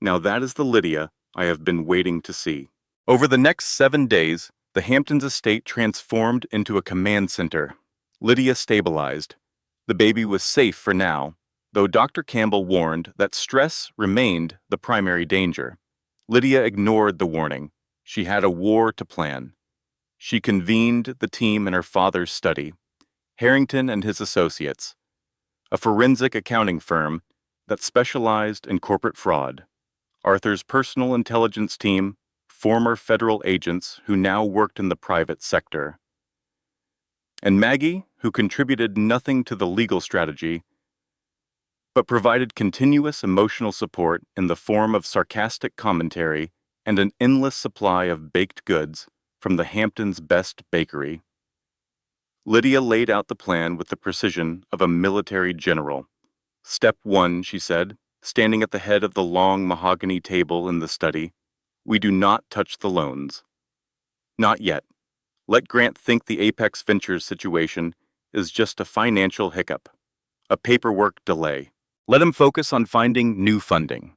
Now that is the Lydia I have been waiting to see. Over the next 7 days, the Hamptons estate transformed into a command center. Lydia stabilized. The baby was safe for now, though Dr. Campbell warned that stress remained the primary danger. Lydia ignored the warning. She had a war to plan. She convened the team in her father's study, Harrington and his associates, a forensic accounting firm that specialized in corporate fraud. Arthur's personal intelligence team, former federal agents who now worked in the private sector. And Maggie, who contributed nothing to the legal strategy, but provided continuous emotional support in the form of sarcastic commentary and an endless supply of baked goods from the Hamptons' best bakery. Lydia laid out the plan with the precision of a military general. "Step 1, she said, standing at the head of the long mahogany table in the study. "We do not touch the loans. Not yet. Let Grant think the Apex Ventures situation is just a financial hiccup, a paperwork delay. Let him focus on finding new funding."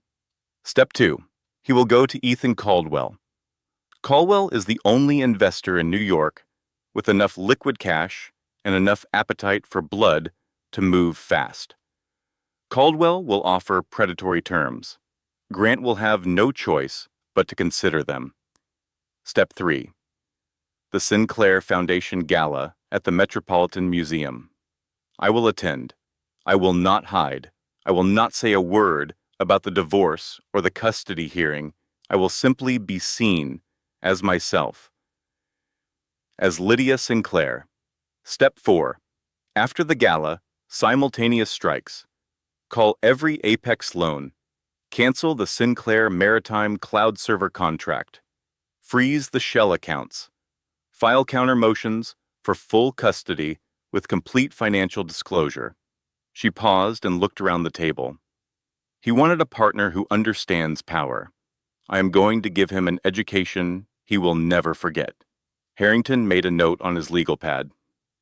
Step 2. He will go to Ethan Caldwell. Caldwell is the only investor in New York with enough liquid cash and enough appetite for blood to move fast. Caldwell will offer predatory terms. Grant will have no choice but to consider them. Step 3. The Sinclair Foundation Gala at the Metropolitan Museum. I will attend. I will not hide. I will not say a word about the divorce or the custody hearing. I will simply be seen as myself, as Lydia Sinclair. Step 4. After the gala, simultaneous strikes. Call every Apex loan. Cancel the Sinclair Maritime Cloud Server contract. Freeze the shell accounts. File counter motions for full custody with complete financial disclosure. She paused and looked around the table. He wanted a partner who understands power. I am going to give him an education he will never forget. Harrington made a note on his legal pad.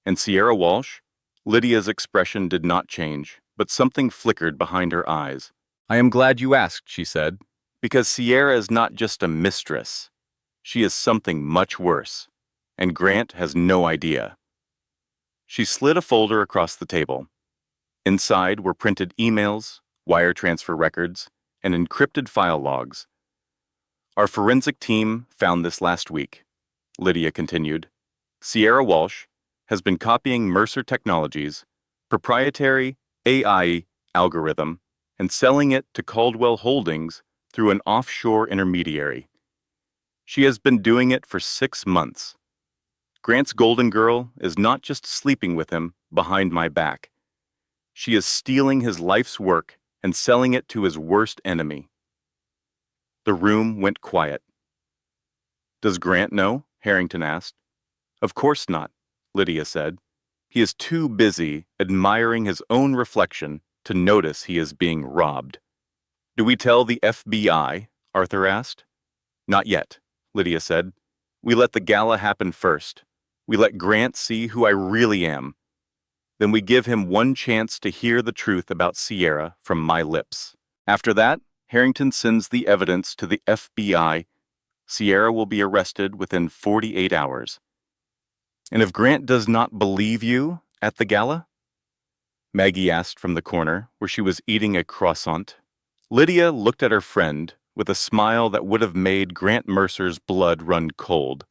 And Sierra Walsh? Lydia's expression did not change, but something flickered behind her eyes. "I am glad you asked," she said, "because Sierra is not just a mistress. She is something much worse, and Grant has no idea." She slid a folder across the table. Inside were printed emails, wire transfer records, and encrypted file logs. "Our forensic team found this last week," Lydia continued. Sierra Walsh has been copying Mercer Technologies' proprietary AI algorithm and selling it to Caldwell Holdings through an offshore intermediary. She has been doing it for 6 months. Grant's golden girl is not just sleeping with him behind my back. She is stealing his life's work and selling it to his worst enemy. The room went quiet. Does Grant know? Harrington asked. Of course not, Lydia said. He is too busy admiring his own reflection to notice he is being robbed. Do we tell the FBI? Arthur asked. Not yet, Lydia said. We let the gala happen first. We let Grant see who I really am. Then we give him one chance to hear the truth about Sierra from my lips. After that, Harrington sends the evidence to the FBI. Sierra will be arrested within 48 hours. And if Grant does not believe you at the gala? Maggie asked from the corner, where she was eating a croissant. Lydia looked at her friend with a smile that would have made Grant Mercer's blood run cold.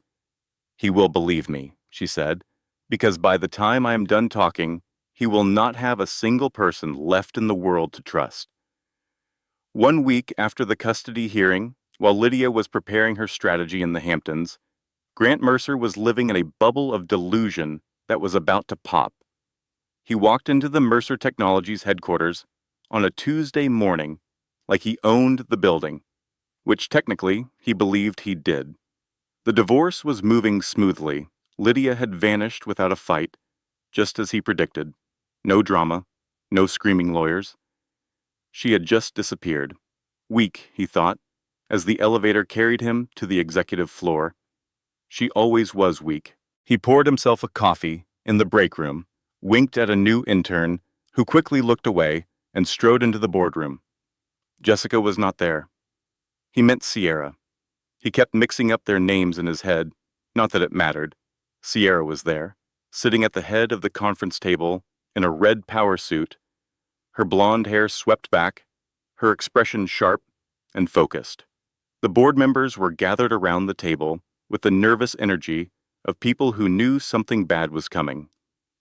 He will believe me, she said, because by the time I am done talking, he will not have a single person left in the world to trust. 1 week after the custody hearing, while Lydia was preparing her strategy in the Hamptons, Grant Mercer was living in a bubble of delusion that was about to pop. He walked into the Mercer Technologies headquarters on a Tuesday morning like he owned the building, which technically he believed he did. The divorce was moving smoothly. Lydia had vanished without a fight, just as he predicted. No drama, no screaming lawyers. She had just disappeared. Weak, he thought, as the elevator carried him to the executive floor. She always was weak. He poured himself a coffee in the break room, winked at a new intern, who quickly looked away and strode into the boardroom. Jessica was not there. He meant Sierra. He kept mixing up their names in his head, not that it mattered. Sierra was there, sitting at the head of the conference table in a red power suit, her blonde hair swept back, her expression sharp and focused. The board members were gathered around the table with the nervous energy of people who knew something bad was coming.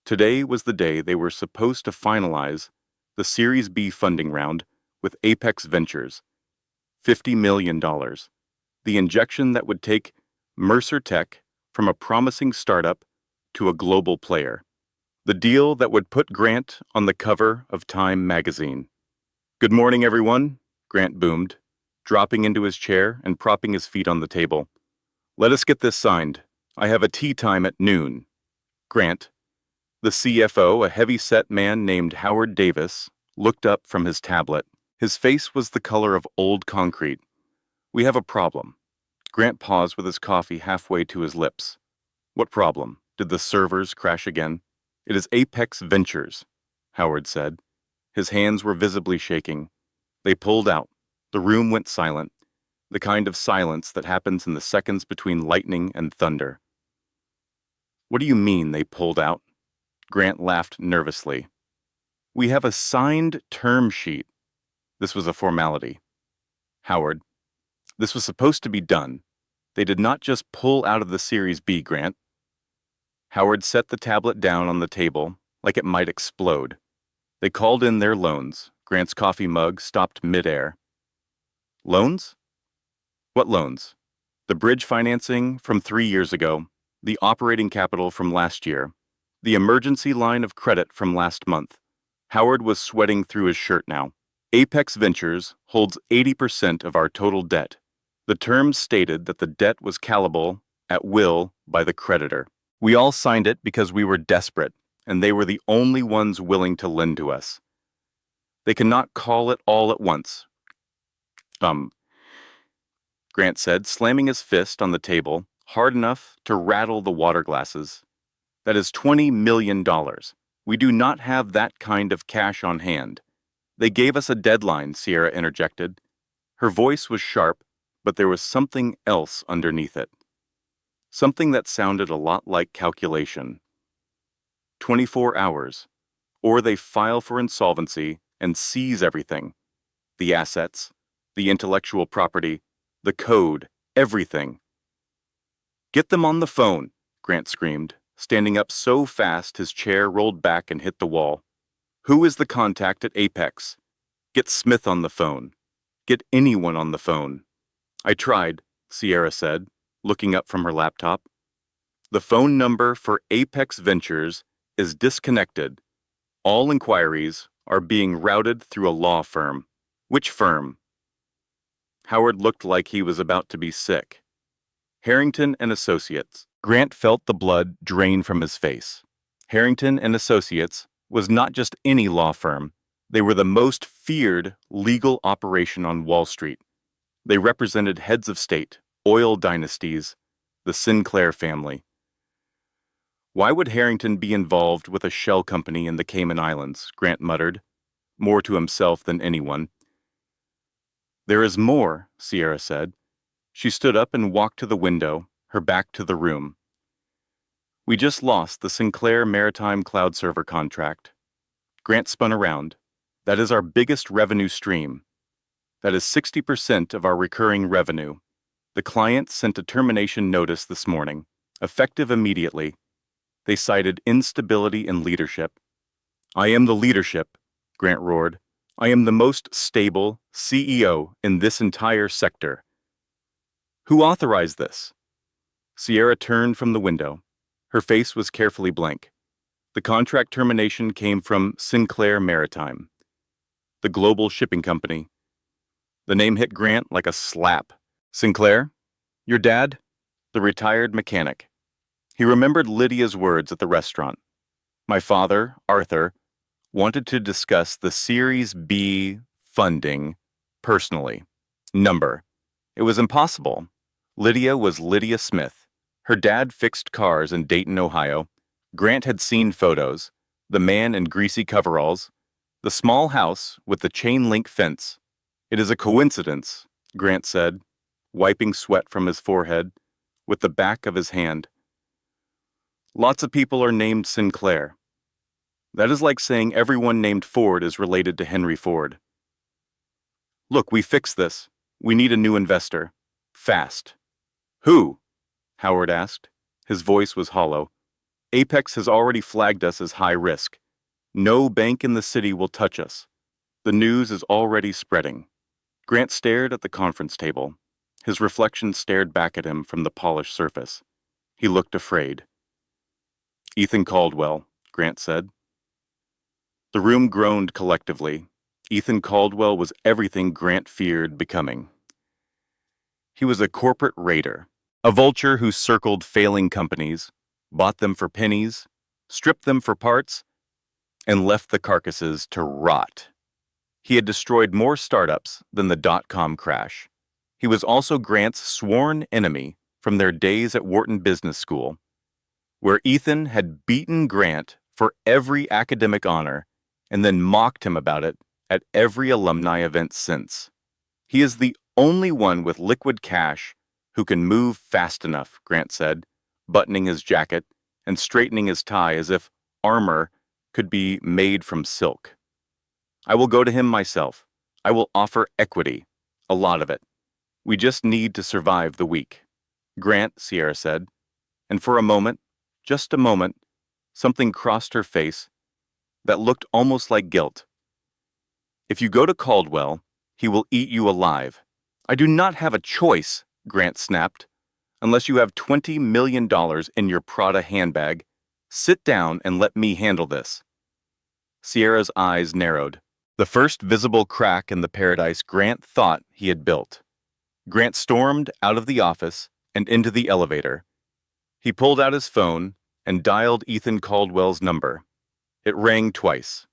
Today was the day they were supposed to finalize the Series B funding round with Apex Ventures. $50 million. The injection that would take Mercer Tech from a promising startup to a global player. The deal that would put Grant on the cover of Time magazine. Good morning, everyone, Grant boomed, dropping into his chair and propping his feet on the table. Let us get this signed. I have a tea time at noon. Grant, the CFO, a heavy-set man named Howard Davis, looked up from his tablet. His face was the color of old concrete. We have a problem. Grant paused with his coffee halfway to his lips. What problem? Did the servers crash again? It is Apex Ventures, Howard said. His hands were visibly shaking. They pulled out. The room went silent, the kind of silence that happens in the seconds between lightning and thunder. What do you mean they pulled out? Grant laughed nervously. We have a signed term sheet. This was a formality. Howard, this was supposed to be done. They did not just pull out of the Series B, Grant. Howard set the tablet down on the table like it might explode. They called in their loans. Grant's coffee mug stopped midair. Loans? What loans? The bridge financing from 3 years ago, the operating capital from last year, the emergency line of credit from last month. Howard was sweating through his shirt now. Apex Ventures holds 80% of our total debt. The terms stated that the debt was callable at will by the creditor. We all signed it because we were desperate, and they were the only ones willing to lend to us. They cannot call it all at once. Grant said, slamming his fist on the table hard enough to rattle the water glasses. That is $20 million. We do not have that kind of cash on hand. They gave us a deadline, Sierra interjected. Her voice was sharp, but there was something else underneath it. Something that sounded a lot like calculation. 24 hours, or they file for insolvency and seize everything. The assets, the intellectual property, the code, everything. Get them on the phone, Grant screamed. standing up so fast his chair rolled back and hit the wall. "Who is the contact at Apex? Get Smith on the phone. Get anyone on the phone." "I tried," Sierra said, looking up from her laptop. "The phone number for Apex Ventures is disconnected. All inquiries are being routed through a law firm." "Which firm?" Howard looked like he was about to be sick. "Harrington and Associates." Grant felt the blood drain from his face. Harrington and Associates was not just any law firm. They were the most feared legal operation on Wall Street. They represented heads of state, oil dynasties, the Sinclair family. "Why would Harrington be involved with a shell company in the Cayman Islands?" Grant muttered, more to himself than anyone. "There is more," Sierra said. She stood up and walked to the window, her back to the room. "We just lost the Sinclair Maritime Cloud Server contract." Grant spun around. "That is our biggest revenue stream. That is 60% of our recurring revenue. The client sent a termination notice this morning, effective immediately. They cited instability in leadership." "I am the leadership," Grant roared. "I am the most stable CEO in this entire sector." "Who authorized this?" Sierra turned from the window. Her face was carefully blank. "The contract termination came from Sinclair Maritime, the global shipping company." The name hit Grant like a slap. "Sinclair? Your dad?" "The retired mechanic." He remembered Lydia's words at the restaurant. "My father, Arthur, wanted to discuss the Series B funding personally. Number. It was impossible. Lydia was Lydia Smith. Her dad fixed cars in Dayton, Ohio. Grant had seen photos. The man in greasy coveralls. The small house with the chain-link fence. "It is a coincidence," Grant said, wiping sweat from his forehead with the back of his hand. "Lots of people are named Sinclair. That is like saying everyone named Ford is related to Henry Ford." "Look, we fixed this. We need a new investor. Fast." "Who?" Howard asked. His voice was hollow. "Apex has already flagged us as high risk. No bank in the city will touch us. The news is already spreading." Grant stared at the conference table. His reflection stared back at him from the polished surface. He looked afraid. "Ethan Caldwell," Grant said. The room groaned collectively. Ethan Caldwell was everything Grant feared becoming. He was a corporate raider, a vulture who circled failing companies, bought them for pennies, stripped them for parts, and left the carcasses to rot. He had destroyed more startups than the dot-com crash. He was also Grant's sworn enemy from their days at Wharton Business School, where Ethan had beaten Grant for every academic honor and then mocked him about it at every alumni event since. "He is the only one with liquid cash who can move fast enough," Grant said, buttoning his jacket and straightening his tie as if armor could be made from silk. "I will go to him myself. I will offer equity, a lot of it. We just need to survive the week." "Grant," Sierra said, and for a moment, just a moment, something crossed her face that looked almost like guilt. "If you go to Caldwell, he will eat you alive." "I do not have a choice," Grant snapped, "unless you have $20 million in your Prada handbag. Sit down and let me handle this." Sierra's eyes narrowed, the first visible crack in the paradise Grant thought he had built. Grant stormed out of the office and into the elevator. He pulled out his phone and dialed Ethan Caldwell's number. It rang twice.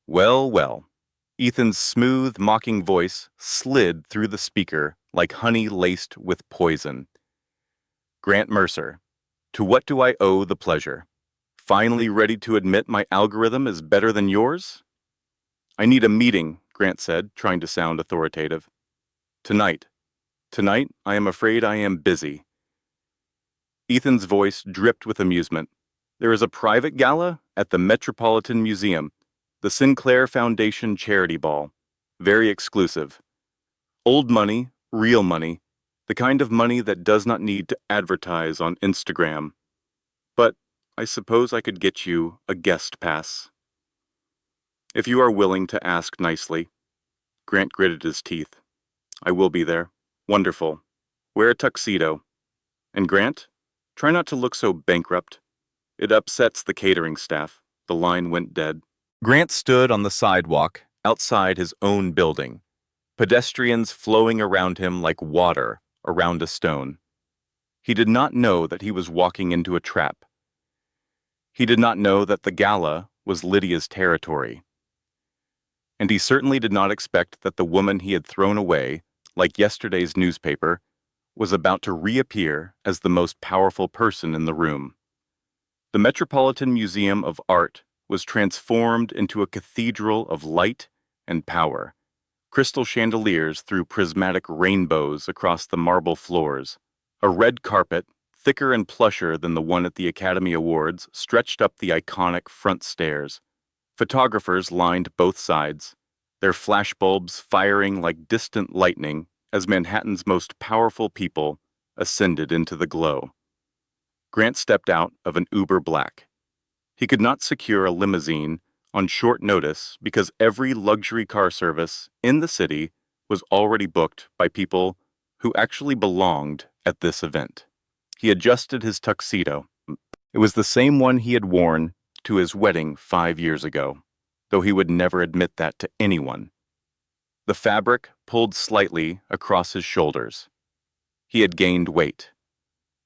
Well, well. Ethan's smooth, mocking voice slid through the speaker like honey laced with poison. "Grant Mercer, to what do I owe the pleasure? Finally ready to admit my algorithm is better than yours?" "I need a meeting," Grant said, trying to sound authoritative. Tonight, I am afraid I am busy." Ethan's voice dripped with amusement. "There is a private gala at the Metropolitan Museum, the Sinclair Foundation Charity Ball. Very exclusive. Old money, real money, the kind of money that does not need to advertise on Instagram. But I suppose I could get you a guest pass. If you are willing to ask nicely. Grant gritted his teeth. I will be there. Wonderful. Wear a tuxedo. And Grant, try not to look so bankrupt. It upsets the catering staff. The line went dead. Grant stood on the sidewalk outside his own building, pedestrians flowing around him like water around a stone. He did not know that he was walking into a trap. He did not know that the gala was Lydia's territory. And he certainly did not expect that the woman he had thrown away, like yesterday's newspaper, was about to reappear as the most powerful person in the room. The Metropolitan Museum of Art was transformed into a cathedral of light and power. Crystal chandeliers threw prismatic rainbows across the marble floors. A red carpet, thicker and plusher than the one at the Academy Awards, stretched up the iconic front stairs. Photographers lined both sides, their flashbulbs firing like distant lightning as Manhattan's most powerful people ascended into the glow. Grant stepped out of an Uber Black. He could not secure a limousine on short notice because every luxury car service in the city was already booked by people who actually belonged at this event. He adjusted his tuxedo. It was the same one he had worn to his wedding 5 years ago, though he would never admit that to anyone. The fabric pulled slightly across his shoulders. He had gained weight.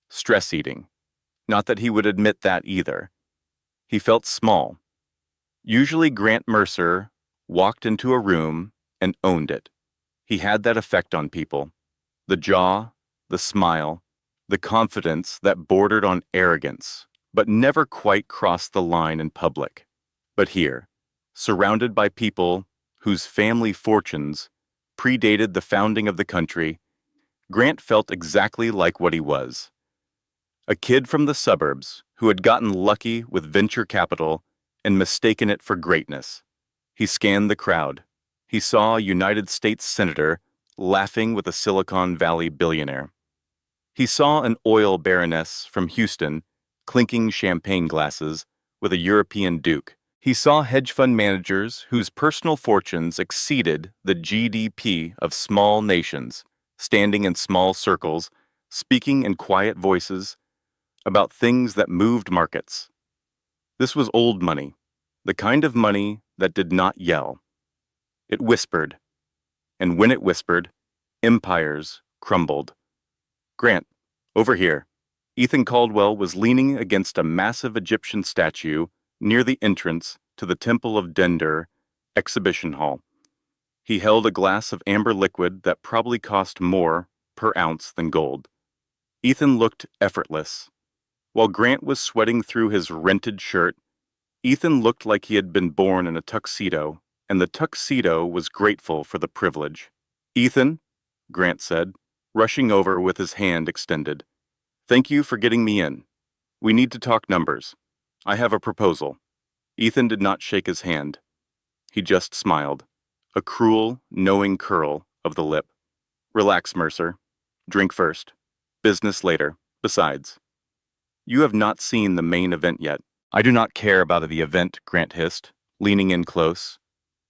Stress eating. Not that he would admit that either. He felt small. Usually Grant Mercer walked into a room and owned it. He had that effect on people. The jaw, the smile, the confidence that bordered on arrogance, but never quite crossed the line in public. But here, surrounded by people whose family fortunes predated the founding of the country, Grant felt exactly like what he was. A kid from the suburbs who had gotten lucky with venture capital and mistaken it for greatness. He scanned the crowd. He saw a United States senator laughing with a Silicon Valley billionaire. He saw an oil baroness from Houston clinking champagne glasses with a European duke. He saw hedge fund managers whose personal fortunes exceeded the GDP of small nations, standing in small circles, speaking in quiet voices about things that moved markets. This was old money, the kind of money that did not yell. It whispered, and when it whispered, empires crumbled. Grant, over here. Ethan Caldwell was leaning against a massive Egyptian statue near the entrance to the Temple of Dendur exhibition hall. He held a glass of amber liquid that probably cost more per ounce than gold. Ethan looked effortless. While Grant was sweating through his rented shirt, Ethan looked like he had been born in a tuxedo, and the tuxedo was grateful for the privilege. Ethan, Grant said, rushing over with his hand extended. Thank you for getting me in. We need to talk numbers. I have a proposal. Ethan did not shake his hand. He just smiled, a cruel, knowing curl of the lip. Relax, Mercer. Drink first. Business later. Besides, you have not seen the main event yet. I do not care about the event, Grant hissed, leaning in close.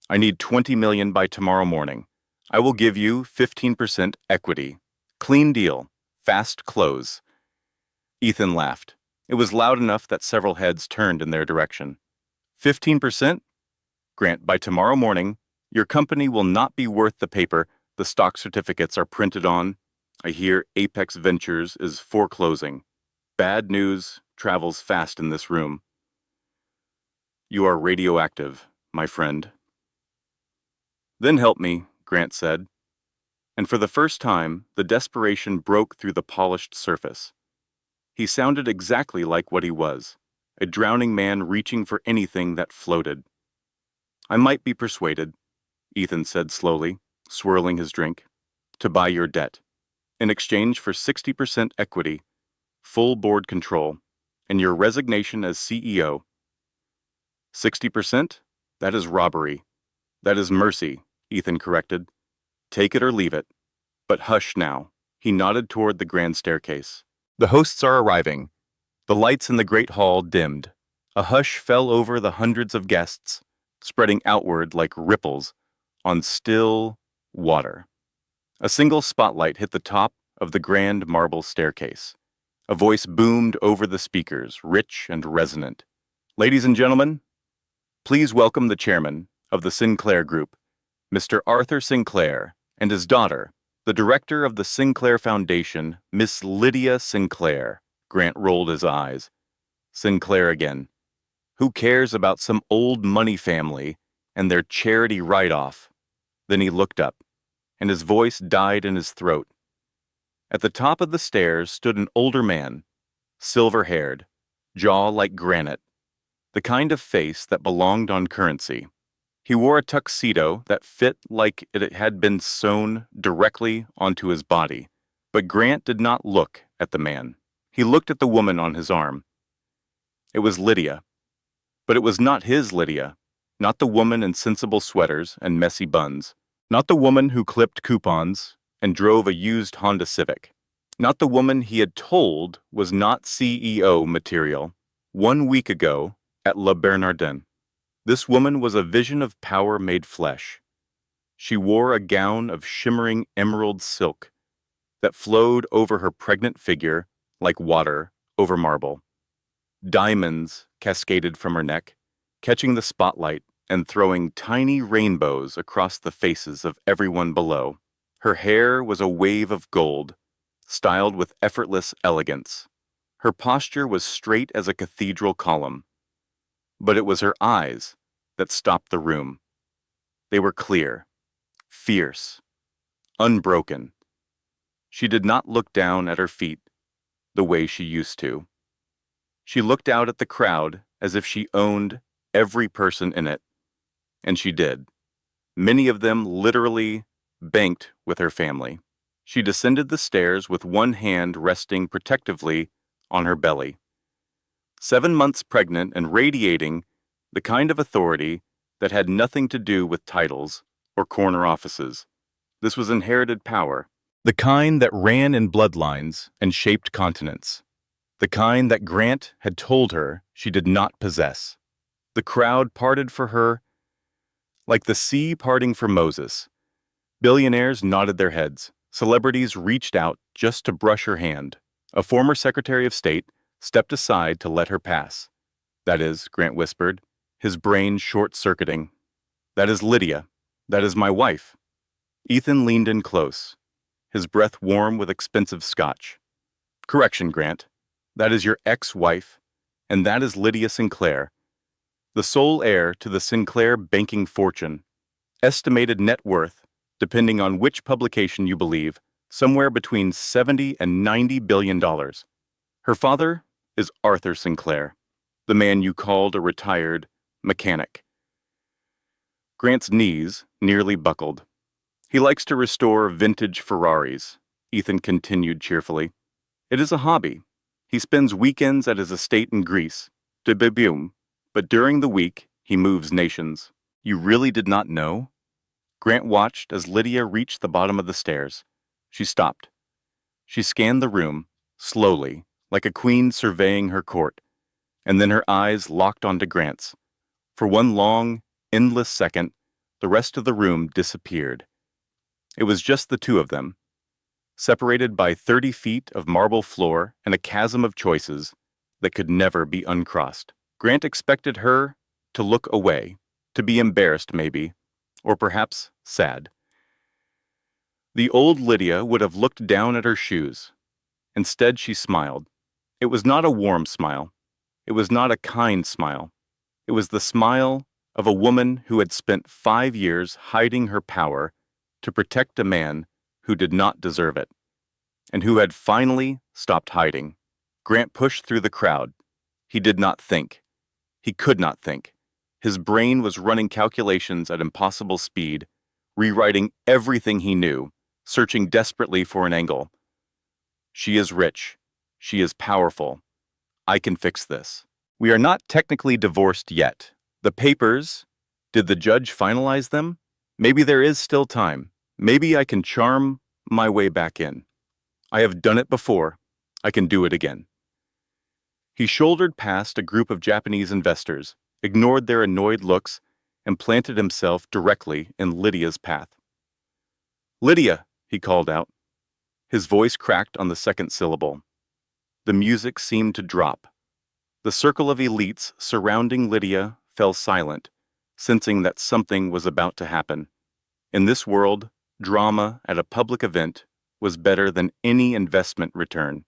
I need $20 million by tomorrow morning. I will give you 15% equity. Clean deal. Fast close. Ethan laughed. It was loud enough that several heads turned in their direction. 15%? Grant, by tomorrow morning, your company will not be worth the paper the stock certificates are printed on. I hear Apex Ventures is foreclosing. Bad news travels fast in this room. You are radioactive, my friend. Then help me, Grant said. And for the first time, the desperation broke through the polished surface. He sounded exactly like what he was, a drowning man reaching for anything that floated. I might be persuaded, Ethan said slowly, swirling his drink, to buy your debt, in exchange for 60% equity, full board control, and your resignation as CEO. 60%? That is robbery. That is mercy, Ethan corrected. Take it or leave it. But hush now. He nodded toward the grand staircase. The hosts are arriving. The lights in the great hall dimmed. A hush fell over the hundreds of guests, spreading outward like ripples on still water. A single spotlight hit the top of the grand marble staircase. A voice boomed over the speakers, rich and resonant. Ladies and gentlemen, please welcome the chairman of the Sinclair Group, Mr. Arthur Sinclair, and his daughter, the director of the Sinclair Foundation, Miss Lydia Sinclair. Grant rolled his eyes. Sinclair again. Who cares about some old money family and their charity write-off? Then he looked up, and his voice died in his throat. At the top of the stairs stood an older man, silver-haired, jaw like granite, the kind of face that belonged on currency. He wore a tuxedo that fit like it had been sewn directly onto his body, but Grant did not look at the man. He looked at the woman on his arm. It was Lydia, but it was not his Lydia, not the woman in sensible sweaters and messy buns, not the woman who clipped coupons and drove a used Honda Civic, not the woman he had told was not CEO material 1 week ago at Le Bernardin. This woman was a vision of power made flesh. She wore a gown of shimmering emerald silk that flowed over her pregnant figure like water over marble. Diamonds cascaded from her neck, catching the spotlight and throwing tiny rainbows across the faces of everyone below. Her hair was a wave of gold, styled with effortless elegance. Her posture was straight as a cathedral column. But it was her eyes that stopped the room. They were clear, fierce, unbroken. She did not look down at her feet the way she used to. She looked out at the crowd as if she owned every person in it. And she did. Many of them literally banked with her family. She descended the stairs with one hand resting protectively on her belly. 7 months pregnant and radiating the kind of authority that had nothing to do with titles or corner offices. This was inherited power, the kind that ran in bloodlines and shaped continents, the kind that Grant had told her she did not possess. The crowd parted for her like the sea parting for Moses. Billionaires nodded their heads. Celebrities reached out just to brush her hand. A former Secretary of State stepped aside to let her pass. That is, Grant whispered, his brain short-circuiting. That is Lydia. That is my wife. Ethan leaned in close, his breath warm with expensive scotch. Correction, Grant. That is your ex-wife, and that is Lydia Sinclair, the sole heir to the Sinclair banking fortune. Estimated net worth, depending on which publication you believe, somewhere between $70 and $90 billion. Her father is Arthur Sinclair, the man you called a retired mechanic. Grant's knees nearly buckled. He likes to restore vintage Ferraris, Ethan continued cheerfully. It is a hobby. He spends weekends at his estate in Greece, de Bibium, but during the week he moves nations. You really did not know? Grant watched as Lydia reached the bottom of the stairs. She stopped. She scanned the room, slowly, like a queen surveying her court, and then her eyes locked onto Grant's. For one long, endless second, the rest of the room disappeared. It was just the two of them, separated by 30 feet of marble floor and a chasm of choices that could never be uncrossed. Grant expected her to look away, to be embarrassed maybe, or perhaps sad. The old Lydia would have looked down at her shoes. Instead, she smiled. It was not a warm smile. It was not a kind smile. It was the smile of a woman who had spent 5 years hiding her power to protect a man who did not deserve it, and who had finally stopped hiding. Grant pushed through the crowd. He did not think. He could not think. His brain was running calculations at impossible speed, rewriting everything he knew, searching desperately for an angle. She is rich. She is powerful. I can fix this. We are not technically divorced yet. The papers, did the judge finalize them? Maybe there is still time. Maybe I can charm my way back in. I have done it before. I can do it again. He shouldered past a group of Japanese investors, ignored their annoyed looks, and planted himself directly in Lydia's path. "Lydia," he called out. His voice cracked on the second syllable. The music seemed to drop. The circle of elites surrounding Lydia fell silent, sensing that something was about to happen. In this world, drama at a public event was better than any investment return.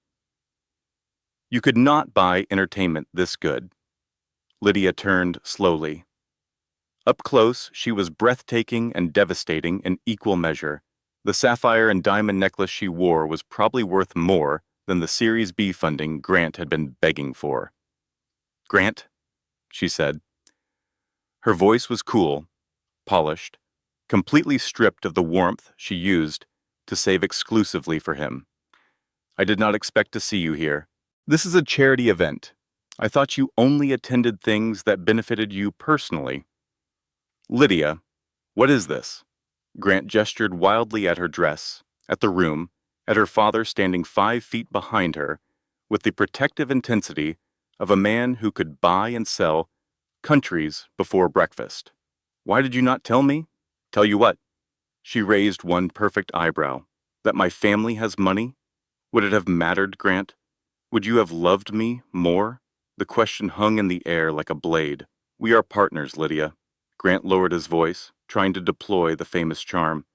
You could not buy entertainment this good. Lydia turned slowly. Up close, she was breathtaking and devastating in equal measure. The sapphire and diamond necklace she wore was probably worth more than the Series B funding Grant had been begging for. "Grant," she said. Her voice was cool, polished, completely stripped of the warmth she used to save exclusively for him. "I did not expect to see you here. This is a charity event. I thought you only attended things that benefited you personally." "Lydia, what is this?" Grant gestured wildly at her dress, at the room, at her father standing 5 feet behind her, with the protective intensity of a man who could buy and sell countries before breakfast. "Why did you not tell me?" "Tell you what?" She raised one perfect eyebrow. "That my family has money? Would it have mattered, Grant? Would you have loved me more?" The question hung in the air like a blade. "We are partners, Lydia." Grant lowered his voice, trying to deploy the famous charm.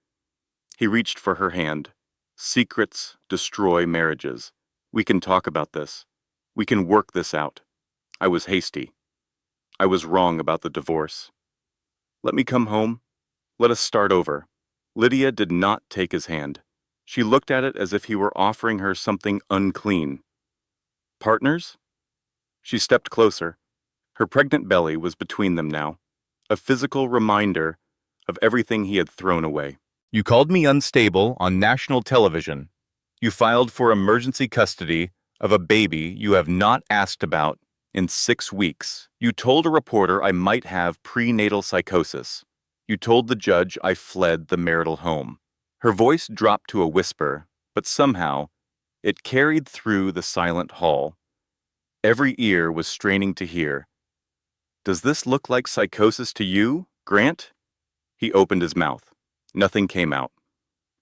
He reached for her hand. "Secrets destroy marriages. We can talk about this. We can work this out. I was hasty. I was wrong about the divorce. Let me come home. Let us start over." Lydia did not take his hand. She looked at it as if he were offering her something unclean. "Partners?" She stepped closer. Her pregnant belly was between them now, a physical reminder of everything he had thrown away. "You called me unstable on national television. You filed for emergency custody of a baby you have not asked about in 6 weeks. You told a reporter I might have prenatal psychosis. You told the judge I fled the marital home." Her voice dropped to a whisper, but somehow it carried through the silent hall. Every ear was straining to hear. "Does this look like psychosis to you, Grant?" He opened his mouth. Nothing came out.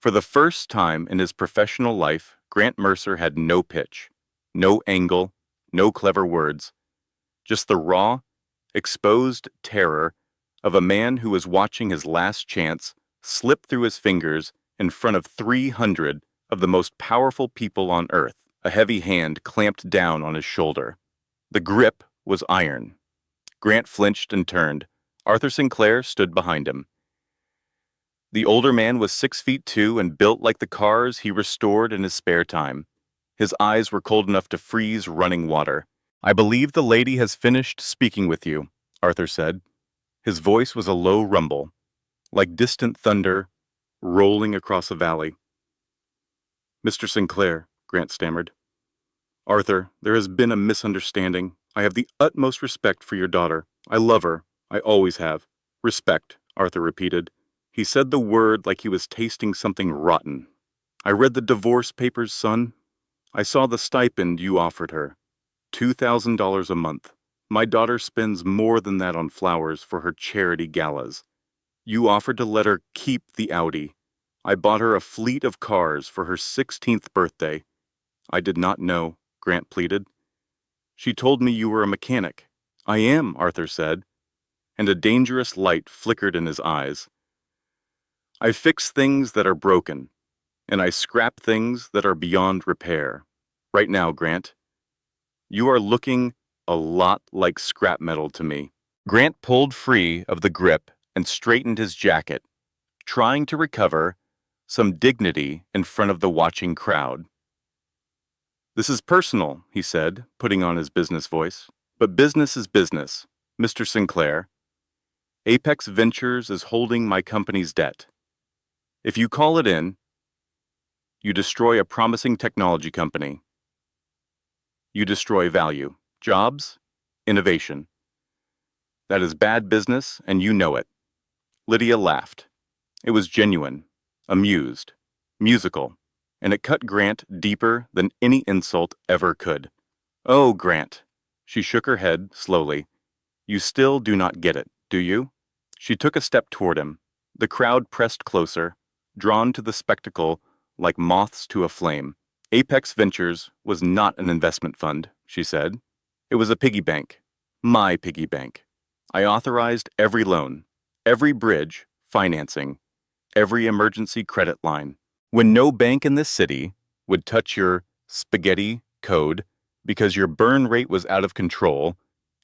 For the first time in his professional life, Grant Mercer had no pitch, no angle, no clever words. Just the raw, exposed terror of a man who was watching his last chance slip through his fingers in front of 300 of the most powerful people on earth. A heavy hand clamped down on his shoulder. The grip was iron. Grant flinched and turned. Arthur Sinclair stood behind him. The older man was 6'2" and built like the cars he restored in his spare time. His eyes were cold enough to freeze running water. "I believe the lady has finished speaking with you," Arthur said. His voice was a low rumble, like distant thunder rolling across a valley. "Mr. Sinclair," Grant stammered. "Arthur, there has been a misunderstanding. I have the utmost respect for your daughter. I love her. I always have." "Respect," Arthur repeated. He said the word like he was tasting something rotten. "I read the divorce papers, son. I saw the stipend you offered her. $2,000 a month. My daughter spends more than that on flowers for her charity galas. You offered to let her keep the Audi. I bought her a fleet of cars for her 16th birthday. I did not know," Grant pleaded. "She told me you were a mechanic." "I am," Arthur said, and a dangerous light flickered in his eyes. "I fix things that are broken, and I scrap things that are beyond repair. Right now, Grant, you are looking a lot like scrap metal to me." Grant pulled free of the grip and straightened his jacket, trying to recover some dignity in front of the watching crowd. "This is personal," he said, putting on his business voice. "But business is business, Mr. Sinclair. Apex Ventures is holding my company's debt. If you call it in, you destroy a promising technology company. You destroy value, jobs, innovation. That is bad business, and you know it." Lydia laughed. It was genuine, amused, musical, and it cut Grant deeper than any insult ever could. "Oh, Grant, She shook her head slowly. You still do not get it, do you? She took a step toward him. The crowd pressed closer, drawn to the spectacle like moths to a flame. Apex Ventures was not an investment fund, she said. It was a piggy bank. My piggy bank. I authorized every loan, every bridge, financing, every emergency credit line. When no bank in this city would touch your spaghetti code because your burn rate was out of control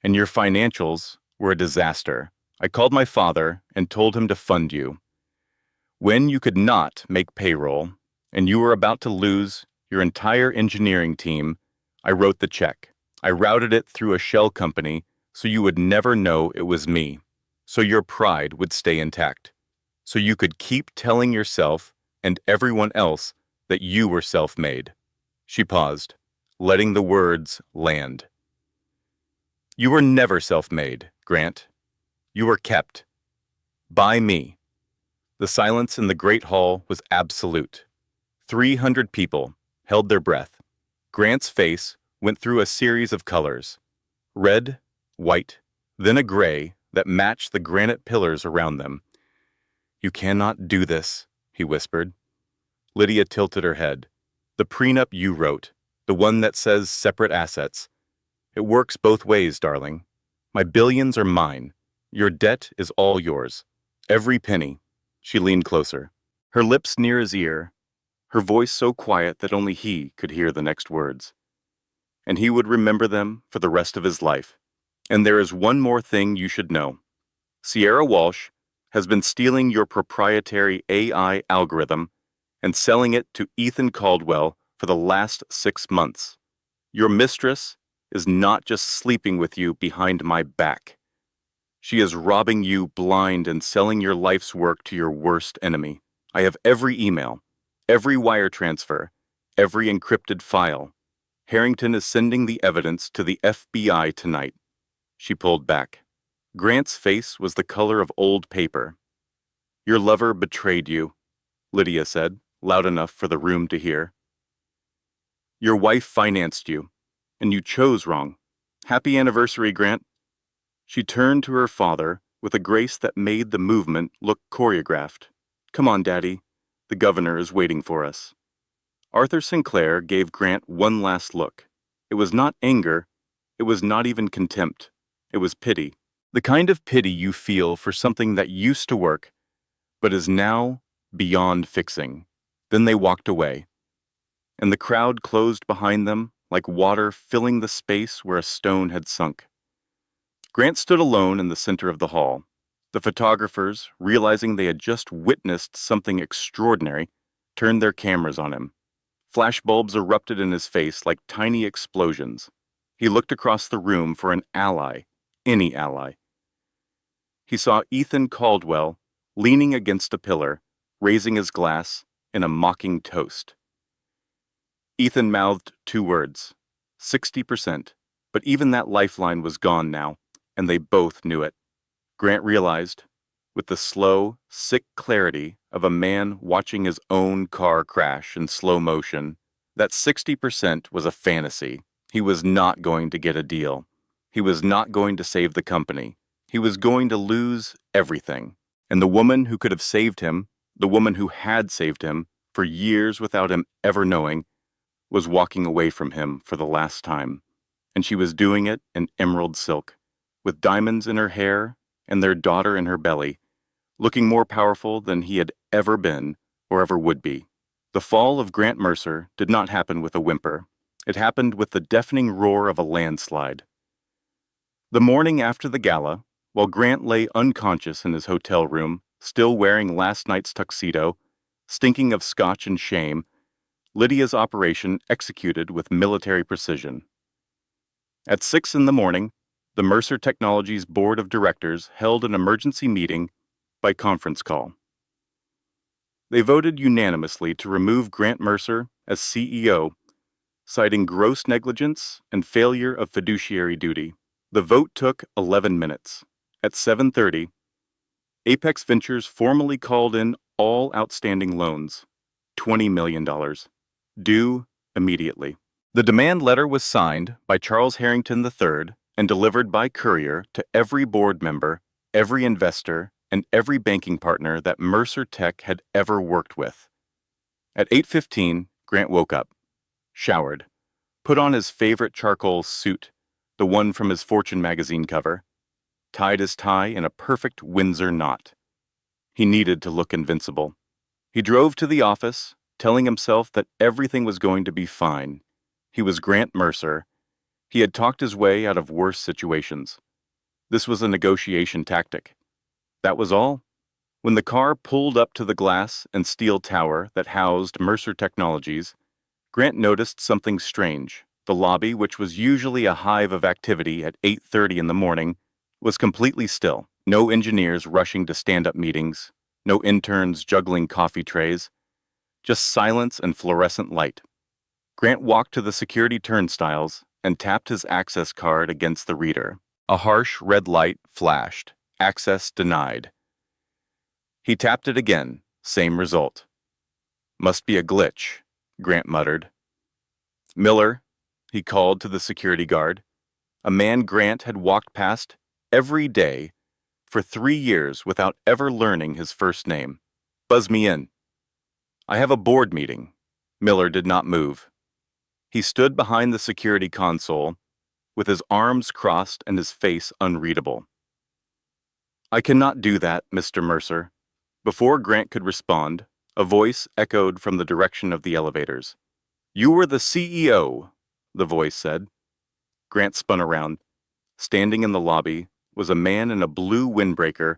and your financials were a disaster, I called my father and told him to fund you. When you could not make payroll and you were about to lose your entire engineering team, I wrote the check. I routed it through a shell company so you would never know it was me, so your pride would stay intact, so you could keep telling yourself and everyone else that you were self-made. She paused, letting the words land. You were never self-made, Grant. You were kept. By me. The silence in the great hall was absolute. 300 people held their breath. Grant's face went through a series of colors. Red, white, then a gray that matched the granite pillars around them. You cannot do this, he whispered. Lydia tilted her head. The prenup you wrote, the one that says separate assets. It works both ways, darling. My billions are mine. Your debt is all yours. Every penny. She leaned closer, her lips near his ear, her voice so quiet that only he could hear the next words. And he would remember them for the rest of his life. And there is one more thing you should know. Sierra Walsh has been stealing your proprietary AI algorithm and selling it to Ethan Caldwell for the last 6 months. Your mistress is not just sleeping with you behind my back. She is robbing you blind and selling your life's work to your worst enemy. I have every email, every wire transfer, every encrypted file. Harrington is sending the evidence to the FBI tonight. She pulled back. Grant's face was the color of old paper. Your lover betrayed you, Lydia said, loud enough for the room to hear. Your wife financed you, and you chose wrong. Happy anniversary, Grant. She turned to her father with a grace that made the movement look choreographed. Come on, Daddy. The governor is waiting for us. Arthur Sinclair gave Grant one last look. It was not anger. It was not even contempt. It was pity. The kind of pity you feel for something that used to work, but is now beyond fixing. Then they walked away, and the crowd closed behind them like water filling the space where a stone had sunk. Grant stood alone in the center of the hall. The photographers, realizing they had just witnessed something extraordinary, turned their cameras on him. Flashbulbs erupted in his face like tiny explosions. He looked across the room for an ally, any ally. He saw Ethan Caldwell leaning against a pillar, raising his glass in a mocking toast. Ethan mouthed 2 words, 60%, but even that lifeline was gone now, and they both knew it. Grant realized, with the slow, sick clarity of a man watching his own car crash in slow motion, that 60% was a fantasy. He was not going to get a deal. He was not going to save the company. He was going to lose everything. And the woman who could have saved him, the woman who had saved him for years without him ever knowing, was walking away from him for the last time. And she was doing it in emerald silk, with diamonds in her hair and their daughter in her belly, looking more powerful than he had ever been or ever would be. The fall of Grant Mercer did not happen with a whimper. It happened with the deafening roar of a landslide. The morning after the gala, while Grant lay unconscious in his hotel room, still wearing last night's tuxedo, stinking of scotch and shame, Lydia's operation executed with military precision. At 6 a.m, the Mercer Technologies Board of Directors held an emergency meeting by conference call. They voted unanimously to remove Grant Mercer as CEO, citing gross negligence and failure of fiduciary duty. The vote took 11 minutes. At 7:30, Apex Ventures formally called in all outstanding loans, $20 million, due immediately. The demand letter was signed by Charles Harrington III and delivered by courier to every board member, every investor, and every banking partner that Mercer Tech had ever worked with. At 8:15, Grant woke up, showered, put on his favorite charcoal suit, the one from his Fortune magazine cover, tied his tie in a perfect Windsor knot. He needed to look invincible. He drove to the office, telling himself that everything was going to be fine. He was Grant Mercer. He had talked his way out of worse situations. This was a negotiation tactic. That was all. When the car pulled up to the glass and steel tower that housed Mercer Technologies, Grant noticed something strange. The lobby, which was usually a hive of activity at 8:30 in the morning, was completely still. No engineers rushing to stand-up meetings, no interns juggling coffee trays, just silence and fluorescent light. Grant walked to the security turnstiles and tapped his access card against the reader. A harsh red light flashed. Access denied. He tapped it again. Same result. Must be a glitch, Grant muttered. Miller, he called to the security guard, a man Grant had walked past every day for 3 years without ever learning his first name. Buzz me in. I have a board meeting. Miller did not move. He stood behind the security console, with his arms crossed and his face unreadable. I cannot do that, Mr. Mercer. Before Grant could respond, a voice echoed from the direction of the elevators. You were the CEO, the voice said. Grant spun around. Standing in the lobby was a man in a blue windbreaker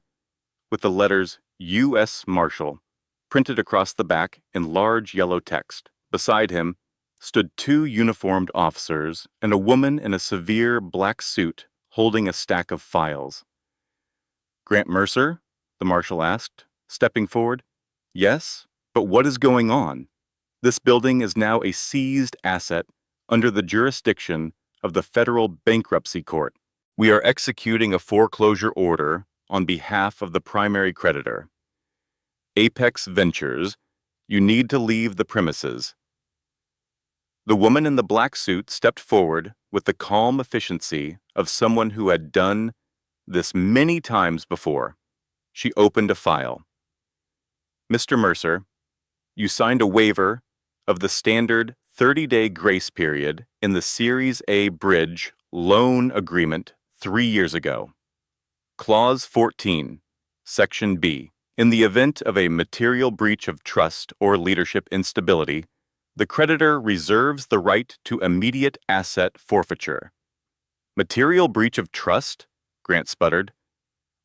with the letters U.S. Marshal printed across the back in large yellow text. Beside him stood 2 uniformed officers and a woman in a severe black suit holding a stack of files. Grant Mercer? The marshal asked, stepping forward. Yes, but what is going on? This building is now a seized asset under the jurisdiction of the Federal Bankruptcy Court. We are executing a foreclosure order on behalf of the primary creditor. Apex Ventures, you need to leave the premises. The woman in the black suit stepped forward with the calm efficiency of someone who had done this many times before. She opened a file. Mr. Mercer, you signed a waiver of the standard 30-day grace period in the Series A bridge loan agreement 3 years ago. Clause 14, Section B. In the event of a material breach of trust or leadership instability, the creditor reserves the right to immediate asset forfeiture. Material breach of trust? Grant sputtered.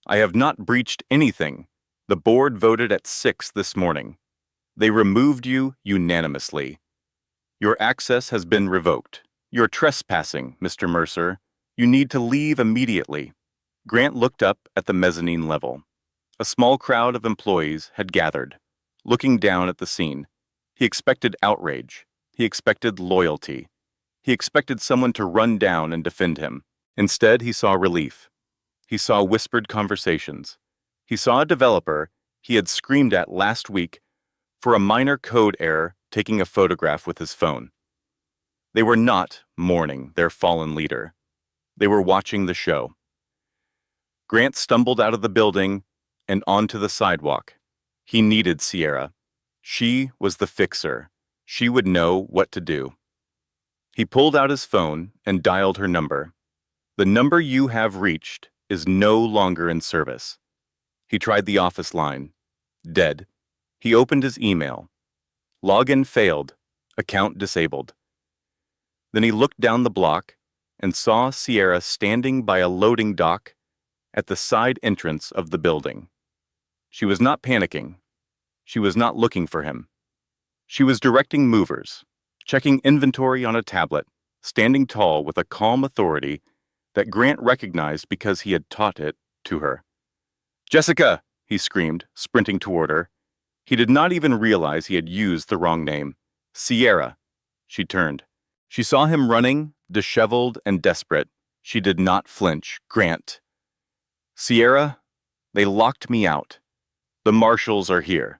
I have not breached anything. The board voted at 6 this morning. They removed you unanimously. Your access has been revoked. You're trespassing, Mr. Mercer. You need to leave immediately. Grant looked up at the mezzanine level. A small crowd of employees had gathered, looking down at the scene. He expected outrage. He expected loyalty. He expected someone to run down and defend him. Instead, he saw relief. He saw whispered conversations. He saw a developer he had screamed at last week for a minor code error taking a photograph with his phone. They were not mourning their fallen leader. They were watching the show. Grant stumbled out of the building and onto the sidewalk. He needed Sierra. She was the fixer. She would know what to do. He pulled out his phone and dialed her number. The number you have reached is no longer in service. He tried the office line. Dead. He opened his email. Login failed. Account disabled. Then he looked down the block and saw Sierra standing by a loading dock at the side entrance of the building. She was not panicking. She was not looking for him. She was directing movers, checking inventory on a tablet, standing tall with a calm authority that Grant recognized because he had taught it to her. Jessica, he screamed, sprinting toward her. He did not even realize he had used the wrong name. Sierra. She turned. She saw him running, disheveled and desperate. She did not flinch. Grant. Sierra, they locked me out. The marshals are here.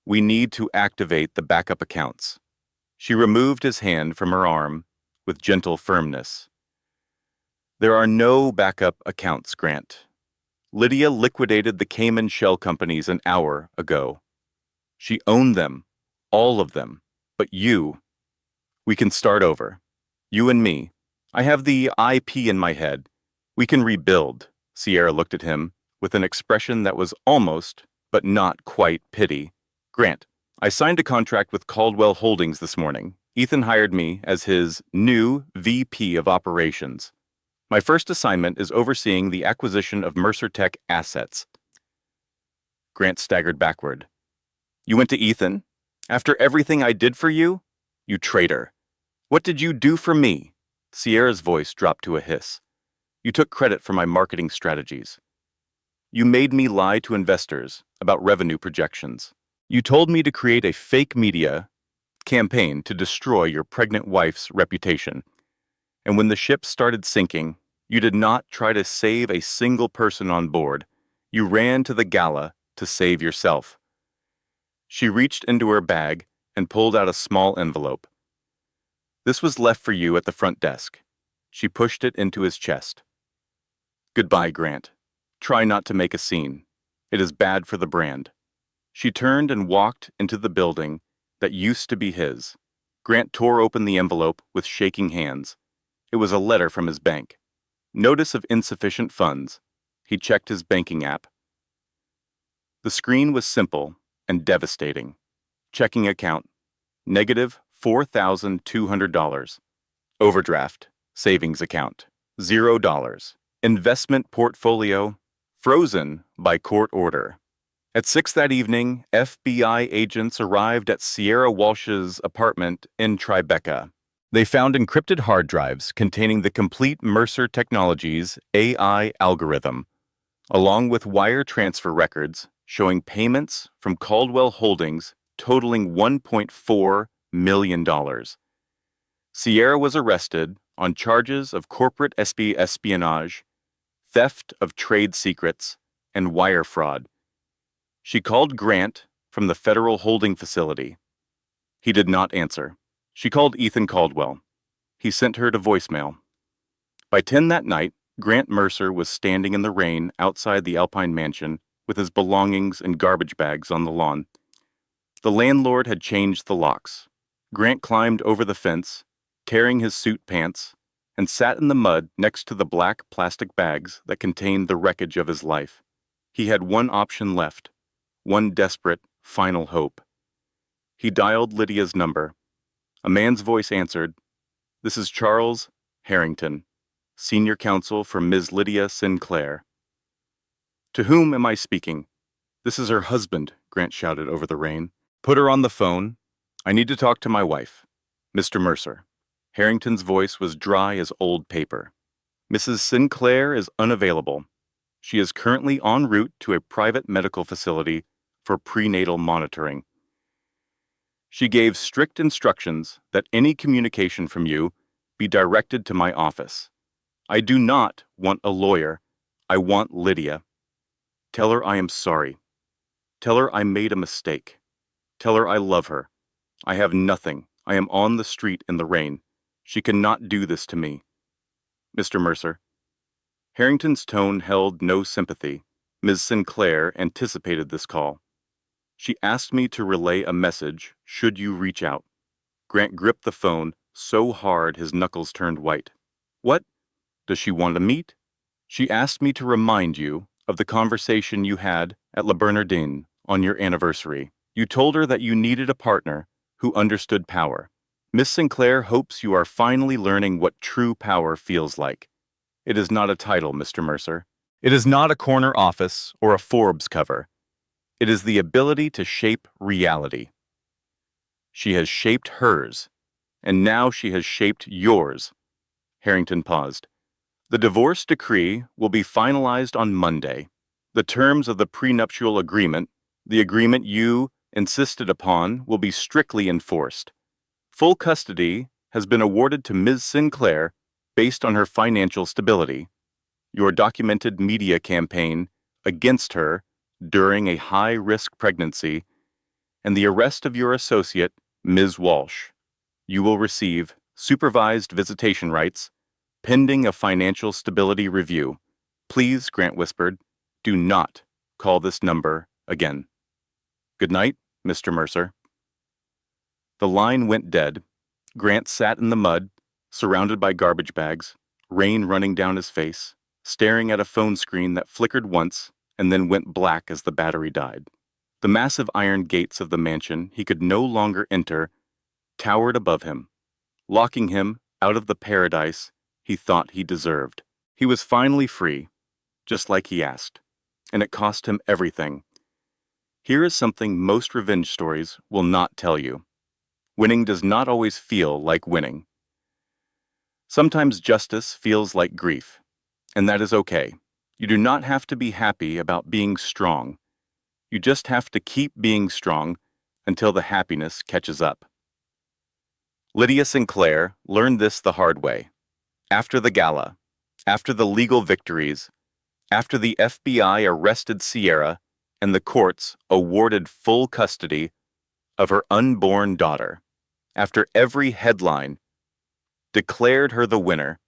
We need to activate the backup accounts. She removed his hand from her arm with gentle firmness. There are no backup accounts, Grant. Lydia liquidated the Cayman shell companies an hour ago. She owned them, all of them. But we can start over. You and me. I have the IP in my head. We can rebuild. Sierra looked at him with an expression that was almost, but not quite, pity. Grant, I signed a contract with Caldwell Holdings this morning. Ethan hired me as his new VP of Operations. My first assignment is overseeing the acquisition of Mercer Tech assets. Grant staggered backward. You went to Ethan? After everything I did for you? You traitor. What did you do for me? Sierra's voice dropped to a hiss. You took credit for my marketing strategies. You made me lie to investors about revenue projections. You told me to create a fake media campaign to destroy your pregnant wife's reputation. And when the ship started sinking, you did not try to save a single person on board. You ran to the gala to save yourself. She reached into her bag and pulled out a small envelope. This was left for you at the front desk. She pushed it into his chest. Goodbye, Grant. Try not to make a scene. It is bad for the brand. She turned and walked into the building that used to be his. Grant tore open the envelope with shaking hands. It was a letter from his bank. Notice of insufficient funds. He checked his banking app. The screen was simple and devastating. Checking account, negative $4,200. Overdraft, savings account, $0. Investment portfolio, frozen by court order. At 6 that evening, FBI agents arrived at Sierra Walsh's apartment in Tribeca. They found encrypted hard drives containing the complete Mercer Technologies AI algorithm, along with wire transfer records showing payments from Caldwell Holdings totaling $1.4 million. Sierra was arrested on charges of corporate espionage, theft of trade secrets, and wire fraud. She called Grant from the federal holding facility. He did not answer. She called Ethan Caldwell. He sent her to voicemail. By 10 that night, Grant Mercer was standing in the rain outside the Alpine mansion with his belongings and garbage bags on the lawn. The landlord had changed the locks. Grant climbed over the fence, tearing his suit pants, and sat in the mud next to the black plastic bags that contained the wreckage of his life. He had one option left, one desperate, final hope. He dialed Lydia's number. A man's voice answered, "This is Charles Harrington, Senior Counsel for Ms. Lydia Sinclair." "To whom am I speaking?" "This is her husband," Grant shouted over the rain. "Put her on the phone. I need to talk to my wife, Mr. Mercer." Harrington's voice was dry as old paper. "Mrs. Sinclair is unavailable. She is currently en route to a private medical facility for prenatal monitoring. She gave strict instructions that any communication from you be directed to my office. I do not want a lawyer. I want Lydia. Tell her I am sorry. Tell her I made a mistake. Tell her I love her. I have nothing. I am on the street in the rain. She cannot do this to me. Mr. Mercer." Harrington's tone held no sympathy. Ms. Sinclair anticipated this call. "She asked me to relay a message should you reach out." Grant gripped the phone so hard his knuckles turned white. "What? Does she want to meet?" "She asked me to remind you of the conversation you had at La Bernardine on your anniversary. You told her that you needed a partner who understood power. Miss Sinclair hopes you are finally learning what true power feels like. It is not a title, Mr. Mercer. It is not a corner office or a Forbes cover. It is the ability to shape reality. She has shaped hers, and now she has shaped yours." Harrington paused. "The divorce decree will be finalized on Monday. The terms of the prenuptial agreement, the agreement you insisted upon, will be strictly enforced. Full custody has been awarded to Ms. Sinclair based on her financial stability. Your documented media campaign against her during a high-risk pregnancy, and the arrest of your associate, Ms. Walsh. You will receive supervised visitation rights, pending a financial stability review. Please, Grant whispered, do not call this number again. Good night, Mr. Mercer. The line went dead. Grant sat in the mud, surrounded by garbage bags, rain running down his face, staring at a phone screen that flickered once and then went black as the battery died. The massive iron gates of the mansion he could no longer enter towered above him, locking him out of the paradise he thought he deserved. He was finally free, just like he asked, and it cost him everything. Here is something most revenge stories will not tell you. Winning does not always feel like winning. Sometimes justice feels like grief, and that is okay. You do not have to be happy about being strong. You just have to keep being strong until the happiness catches up. Lydia Sinclair learned this the hard way. After the gala, after the legal victories, after the FBI arrested Sierra and the courts awarded full custody of her unborn daughter, after every headline declared her the winner,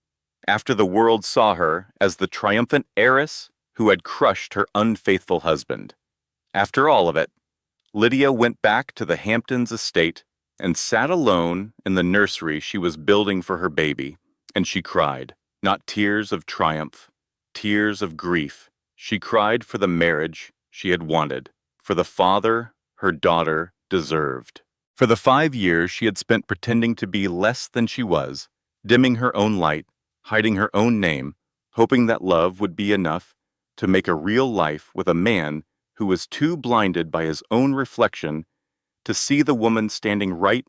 after the world saw her as the triumphant heiress who had crushed her unfaithful husband. After all of it, Lydia went back to the Hamptons estate and sat alone in the nursery she was building for her baby, and she cried, not tears of triumph, tears of grief. She cried for the marriage she had wanted, for the father her daughter deserved. For the 5 years she had spent pretending to be less than she was, dimming her own light, hiding her own name, hoping that love would be enough to make a real life with a man who was too blinded by his own reflection to see the woman standing right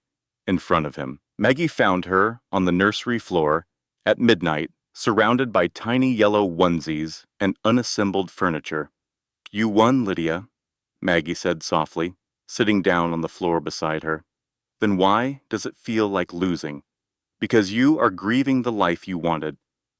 in front of him. Maggie found her on the nursery floor at midnight, surrounded by tiny yellow onesies and unassembled furniture. You won, Lydia, Maggie said softly, sitting down on the floor beside her. Then why does it feel like losing? Because you are grieving the life you wanted,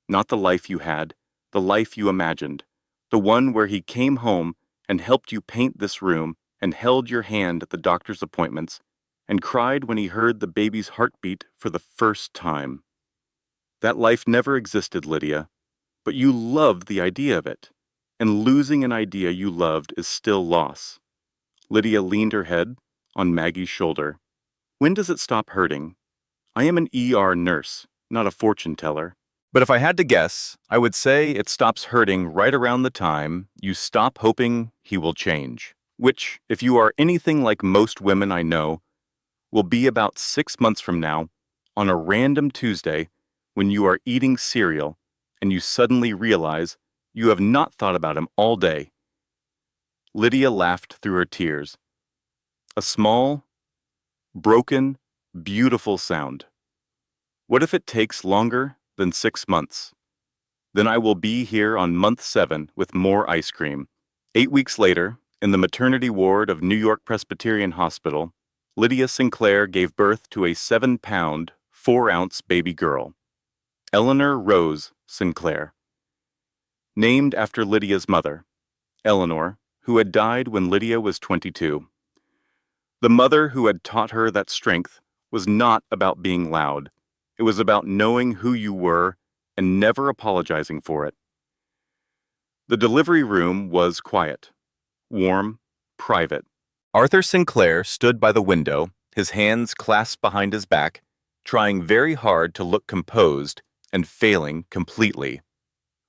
not the life you had, the life you imagined, the one where he came home and helped you paint this room and held your hand at the doctor's appointments and cried when he heard the baby's heartbeat for the first time. That life never existed, Lydia, but you loved the idea of it, and losing an idea you loved is still loss. Lydia leaned her head on Maggie's shoulder. When does it stop hurting? I am an ER nurse, not a fortune teller. But if I had to guess, I would say it stops hurting right around the time you stop hoping he will change. Which, if you are anything like most women I know, will be about 6 months from now, on a random Tuesday, when you are eating cereal and you suddenly realize you have not thought about him all day. Lydia laughed through her tears. A small, broken, beautiful sound. What if it takes longer than 6 months? Then I will be here on month 7 with more ice cream. 8 weeks later, in the maternity ward of New York Presbyterian Hospital, Lydia Sinclair gave birth to a 7-pound, 4-ounce baby girl, Eleanor Rose Sinclair. Named after Lydia's mother, Eleanor, who had died when Lydia was 22. The mother who had taught her that strength was not about being loud. It was about knowing who you were and never apologizing for it. The delivery room was quiet, warm, private. Arthur Sinclair stood by the window, his hands clasped behind his back, trying very hard to look composed and failing completely.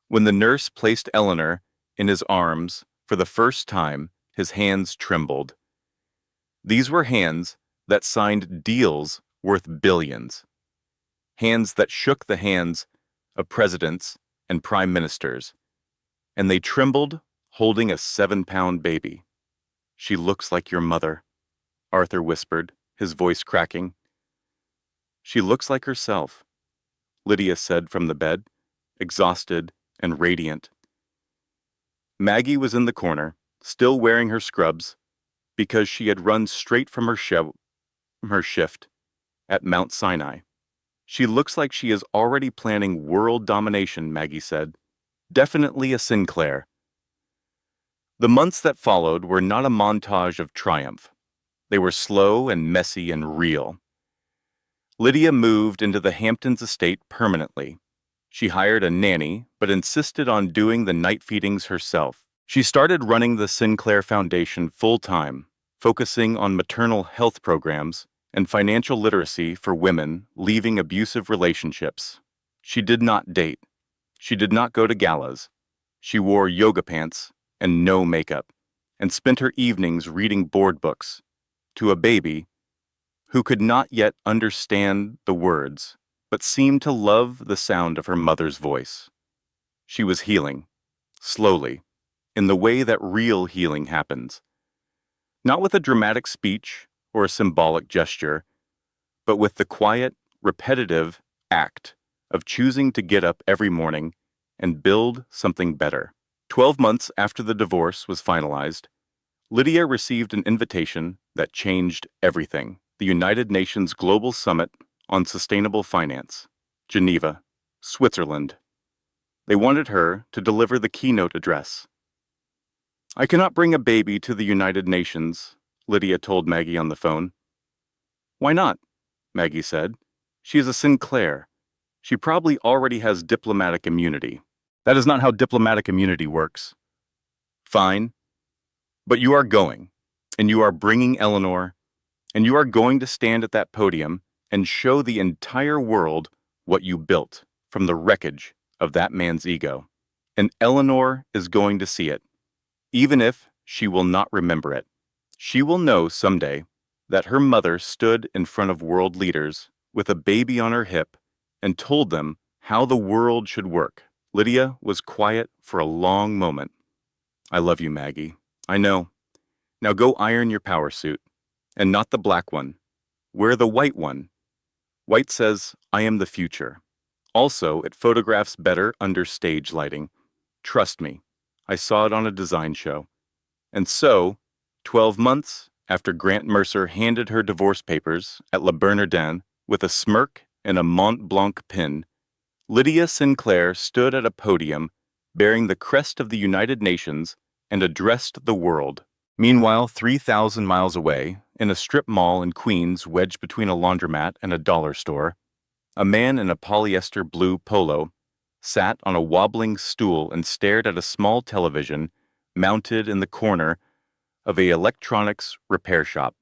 When the nurse placed Eleanor in his arms for the first time, his hands trembled. These were hands that signed deals worth billions. Hands that shook the hands of presidents and prime ministers, and they trembled holding a 7-pound baby. She looks like your mother, Arthur whispered, his voice cracking. She looks like herself, Lydia said from the bed, exhausted and radiant. Maggie was in the corner, still wearing her scrubs, because she had run straight from her shift at Mount Sinai. She looks like she is already planning world domination, Maggie said. Definitely a Sinclair. The months that followed were not a montage of triumph. They were slow and messy and real. Lydia moved into the Hamptons estate permanently. She hired a nanny, but insisted on doing the night feedings herself. She started running the Sinclair Foundation full-time, focusing on maternal health programs and financial literacy for women leaving abusive relationships. She did not date. She did not go to galas. She wore yoga pants and no makeup, and spent her evenings reading board books to a baby who could not yet understand the words, but seemed to love the sound of her mother's voice. She was healing, slowly, in the way that real healing happens. Not with a dramatic speech or a symbolic gesture, but with the quiet, repetitive act of choosing to get up every morning and build something better. 12 months after the divorce was finalized, Lydia received an invitation that changed everything. The United Nations Global Summit on Sustainable Finance, Geneva, Switzerland. They wanted her to deliver the keynote address. "I cannot bring a baby to the United Nations," Lydia told Maggie on the phone. "Why not?" Maggie said. "She is a Sinclair. She probably already has diplomatic immunity." "That is not how diplomatic immunity works." "Fine. But you are going, and you are bringing Eleanor, and you are going to stand at that podium and show the entire world what you built from the wreckage of that man's ego. And Eleanor is going to see it, even if she will not remember it. She will know someday that her mother stood in front of world leaders with a baby on her hip and told them how the world should work." Lydia was quiet for a long moment. "I love you, Maggie. I know. Now go iron your power suit. And not the black one. Wear the white one. White says, 'I am the future.' Also, it photographs better under stage lighting. Trust me, I saw it on a design show." And so, 12 months after Grant Mercer handed her divorce papers at Le Bernardin with a smirk and a Mont Blanc pin, Lydia Sinclair stood at a podium bearing the crest of the United Nations and addressed the world. Meanwhile, 3,000 miles away, in a strip mall in Queens wedged between a laundromat and a dollar store, a man in a polyester blue polo sat on a wobbling stool and stared at a small television mounted in the corner of a electronics repair shop.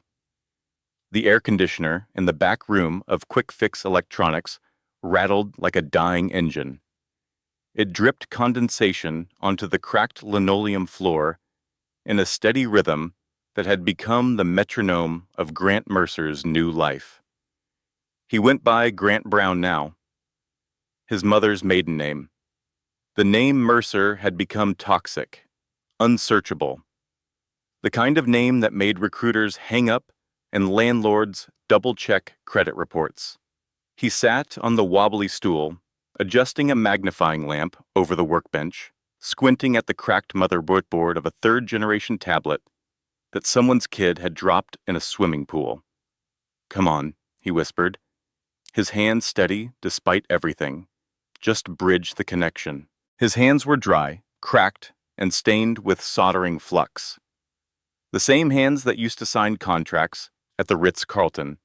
The air conditioner in the back room of Quick Fix Electronics rattled like a dying engine. It dripped condensation onto the cracked linoleum floor in a steady rhythm that had become the metronome of Grant Mercer's new life. He went by Grant Brown now, his mother's maiden name. The name Mercer had become toxic, unsearchable, the kind of name that made recruiters hang up and landlords double-check credit reports. He sat on the wobbly stool, adjusting a magnifying lamp over the workbench, squinting at the cracked motherboard of a third-generation tablet that someone's kid had dropped in a swimming pool. "Come on," he whispered, his hands steady despite everything. "Just bridge the connection." His hands were dry, cracked, and stained with soldering flux. The same hands that used to sign contracts at the Ritz-Carlton,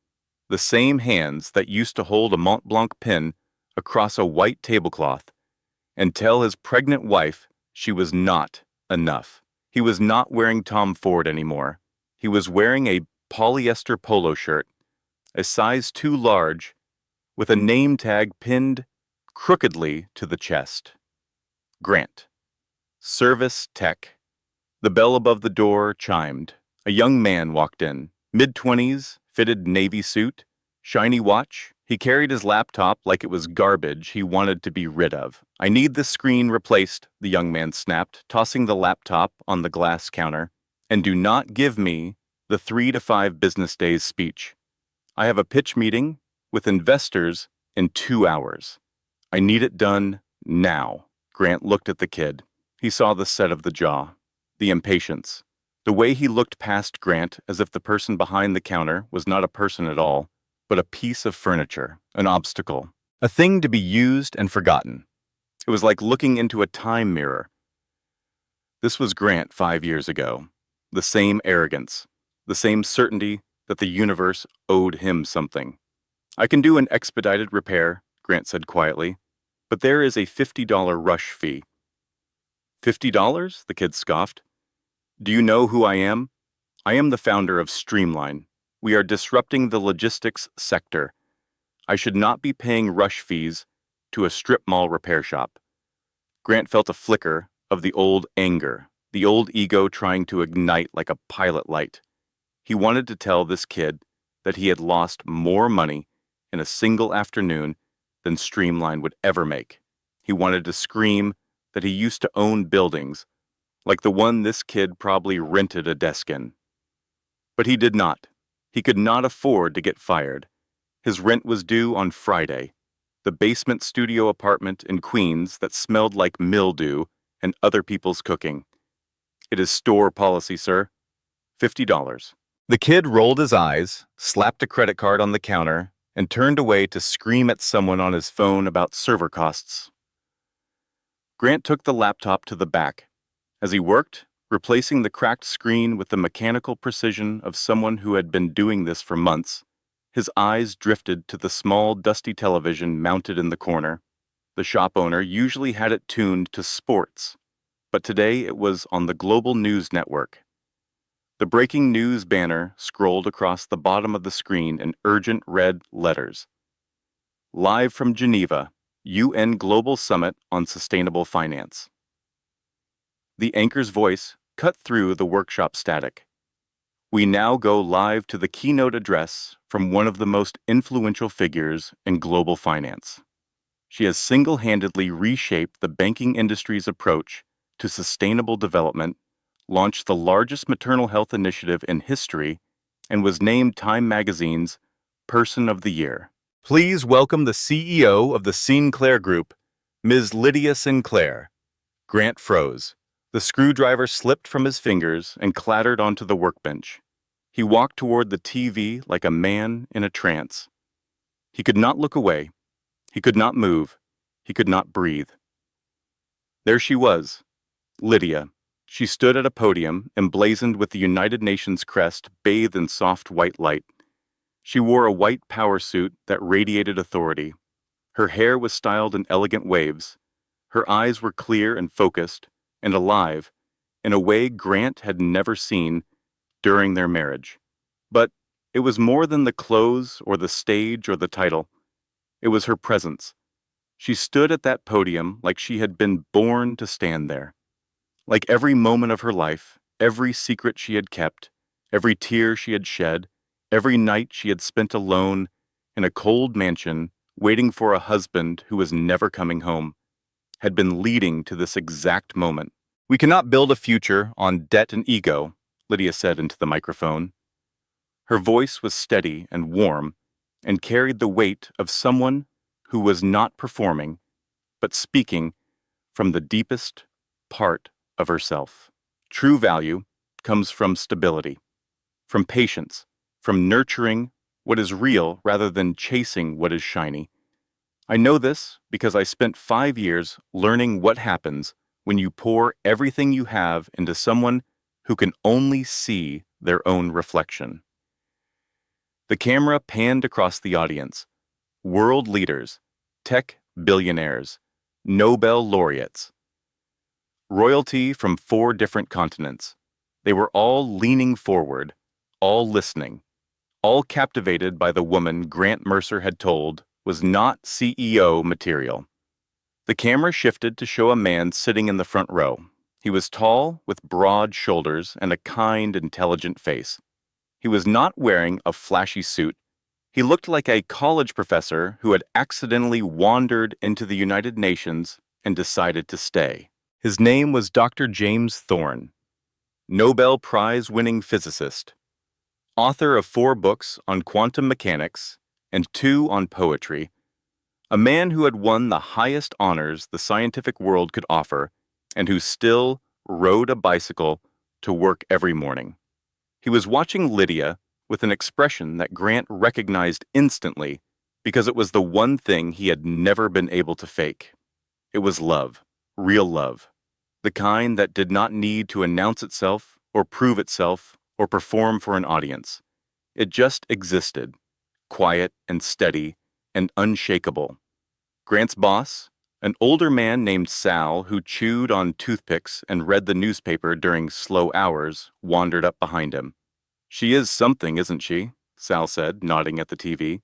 the same hands that used to hold a Mont Blanc pen across a white tablecloth and tell his pregnant wife she was not enough. He was not wearing Tom Ford anymore. He was wearing a polyester polo shirt, a size too large, with a name tag pinned crookedly to the chest. Grant. Service Tech. The bell above the door chimed. A young man walked in, mid-20s, fitted navy suit, shiny watch. He carried his laptop like it was garbage he wanted to be rid of. "I need this screen replaced," the young man snapped, tossing the laptop on the glass counter. "And do not give me the 3 to 5 business days speech. I have a pitch meeting with investors in 2 hours. I need it done now." Grant looked at the kid. He saw the set of the jaw, the impatience, the way he looked past Grant as if the person behind the counter was not a person at all, but a piece of furniture, an obstacle, a thing to be used and forgotten. It was like looking into a time mirror. This was Grant 5 years ago. The same arrogance, the same certainty that the universe owed him something. I can do an expedited repair, Grant said quietly, but there is a $50 rush fee. $50? The kid scoffed. Do you know who I am? I am the founder of Streamline. We are disrupting the logistics sector. I should not be paying rush fees to a strip mall repair shop. Grant felt a flicker of the old anger, the old ego trying to ignite like a pilot light. He wanted to tell this kid that he had lost more money in a single afternoon than Streamline would ever make. He wanted to scream that he used to own buildings, like the one this kid probably rented a desk in. But he did not. He could not afford to get fired. His rent was due on Friday. The basement studio apartment in Queens that smelled like mildew and other people's cooking. It is store policy, sir. $50. The kid rolled his eyes, slapped a credit card on the counter, and turned away to scream at someone on his phone about server costs. Grant took the laptop to the back. As he worked, replacing the cracked screen with the mechanical precision of someone who had been doing this for months, his eyes drifted to the small, dusty television mounted in the corner. The shop owner usually had it tuned to sports, but today it was on the Global News Network. The breaking news banner scrolled across the bottom of the screen in urgent red letters. Live from Geneva, UN Global Summit on Sustainable Finance. The anchor's voice cut through the workshop static. We now go live to the keynote address from one of the most influential figures in global finance. She has single-handedly reshaped the banking industry's approach to sustainable development, launched the largest maternal health initiative in history, and was named Time Magazine's Person of the Year. Please welcome the CEO of the Sinclair Group, Ms. Lydia Sinclair. Grant froze. The screwdriver slipped from his fingers and clattered onto the workbench. He walked toward the TV like a man in a trance. He could not look away. He could not move. He could not breathe. There she was, Lydia. She stood at a podium emblazoned with the United Nations crest bathed in soft white light. She wore a white power suit that radiated authority. Her hair was styled in elegant waves. Her eyes were clear and focused, and alive, in a way Grant had never seen during their marriage. But it was more than the clothes or the stage or the title. It was her presence. She stood at that podium like she had been born to stand there. Like every moment of her life, every secret she had kept, every tear she had shed, every night she had spent alone in a cold mansion waiting for a husband who was never coming home, had been leading to this exact moment. We cannot build a future on debt and ego, Lydia said into the microphone. Her voice was steady and warm and carried the weight of someone who was not performing, but speaking from the deepest part of herself. True value comes from stability, from patience, from nurturing what is real rather than chasing what is shiny. I know this because I spent 5 years learning what happens when you pour everything you have into someone who can only see their own reflection. The camera panned across the audience. World leaders, tech billionaires, Nobel laureates. Royalty from 4 different continents. They were all leaning forward, all listening, all captivated by the woman Grant Mercer had told was not CEO material. The camera shifted to show a man sitting in the front row. He was tall, with broad shoulders and a kind, intelligent face. He was not wearing a flashy suit. He looked like a college professor who had accidentally wandered into the United Nations and decided to stay. His name was Dr. James Thorne, Nobel Prize-winning physicist, author of 4 books on quantum mechanics and 2 on poetry, a man who had won the highest honors the scientific world could offer and who still rode a bicycle to work every morning. He was watching Lydia with an expression that Grant recognized instantly because it was the one thing he had never been able to fake. It was love, real love, the kind that did not need to announce itself or prove itself or perform for an audience. It just existed, quiet and steady and unshakable. Grant's boss, an older man named Sal who chewed on toothpicks and read the newspaper during slow hours, wandered up behind him. "She is something, isn't she?" Sal said, nodding at the TV.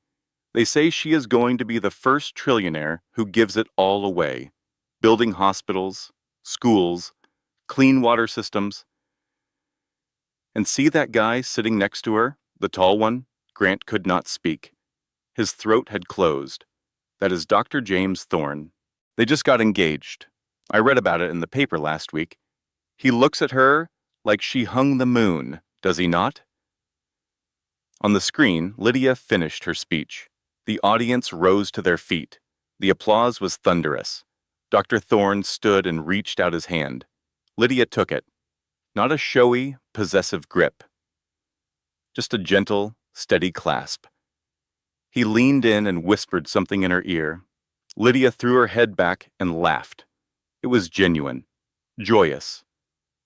"They say she is going to be the first trillionaire who gives it all away, building hospitals, schools, clean water systems." And see that guy sitting next to her, the tall one? Grant could not speak. His throat had closed. That is Dr. James Thorne. They just got engaged. I read about it in the paper last week. He looks at her like she hung the moon, does he not? On the screen, Lydia finished her speech. The audience rose to their feet. The applause was thunderous. Dr. Thorne stood and reached out his hand. Lydia took it. Not a showy, possessive grip. Just a gentle, steady clasp. He leaned in and whispered something in her ear. Lydia threw her head back and laughed. It was genuine, joyous,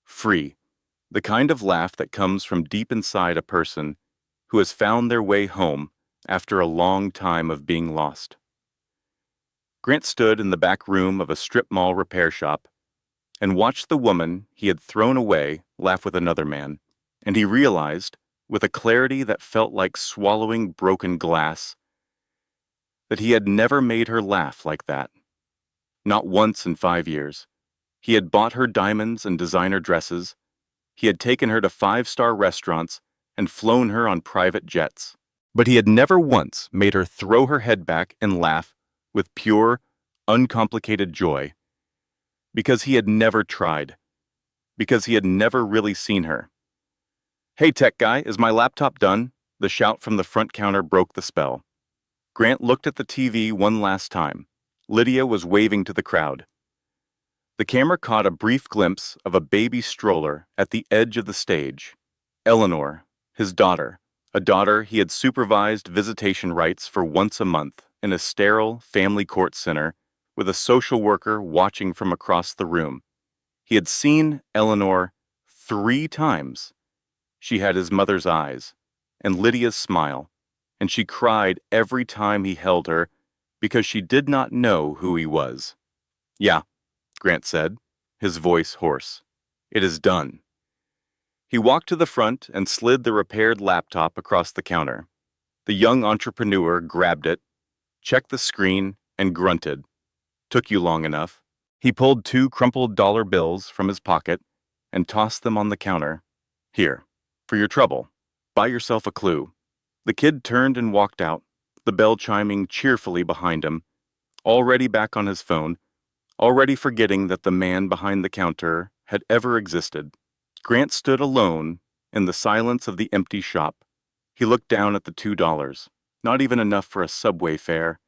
free, the kind of laugh that comes from deep inside a person who has found their way home after a long time of being lost. Grant stood in the back room of a strip mall repair shop and watched the woman he had thrown away laugh with another man, and he realized, with a clarity that felt like swallowing broken glass, that he had never made her laugh like that. Not once in 5 years. He had bought her diamonds and designer dresses. He had taken her to 5-star restaurants and flown her on private jets. But he had never once made her throw her head back and laugh with pure, uncomplicated joy. Because he had never tried. Because he had never really seen her. "Hey, tech guy, is my laptop done?" The shout from the front counter broke the spell. Grant looked at the TV one last time. Lydia was waving to the crowd. The camera caught a brief glimpse of a baby stroller at the edge of the stage. Eleanor, his daughter, a daughter he had supervised visitation rights for once a month in a sterile family court center with a social worker watching from across the room. He had seen Eleanor 3 times. She had his mother's eyes and Lydia's smile, and she cried every time he held her because she did not know who he was. "Yeah," Grant said, his voice hoarse. "It is done." He walked to the front and slid the repaired laptop across the counter. The young entrepreneur grabbed it, checked the screen, and grunted. "Took you long enough." He pulled 2 crumpled dollar bills from his pocket and tossed them on the counter. "Here, for your trouble. Buy yourself a clue." The kid turned and walked out, the bell chiming cheerfully behind him, already back on his phone, already forgetting that the man behind the counter had ever existed. Grant stood alone in the silence of the empty shop. He looked down at the $2, not even enough for a subway fare.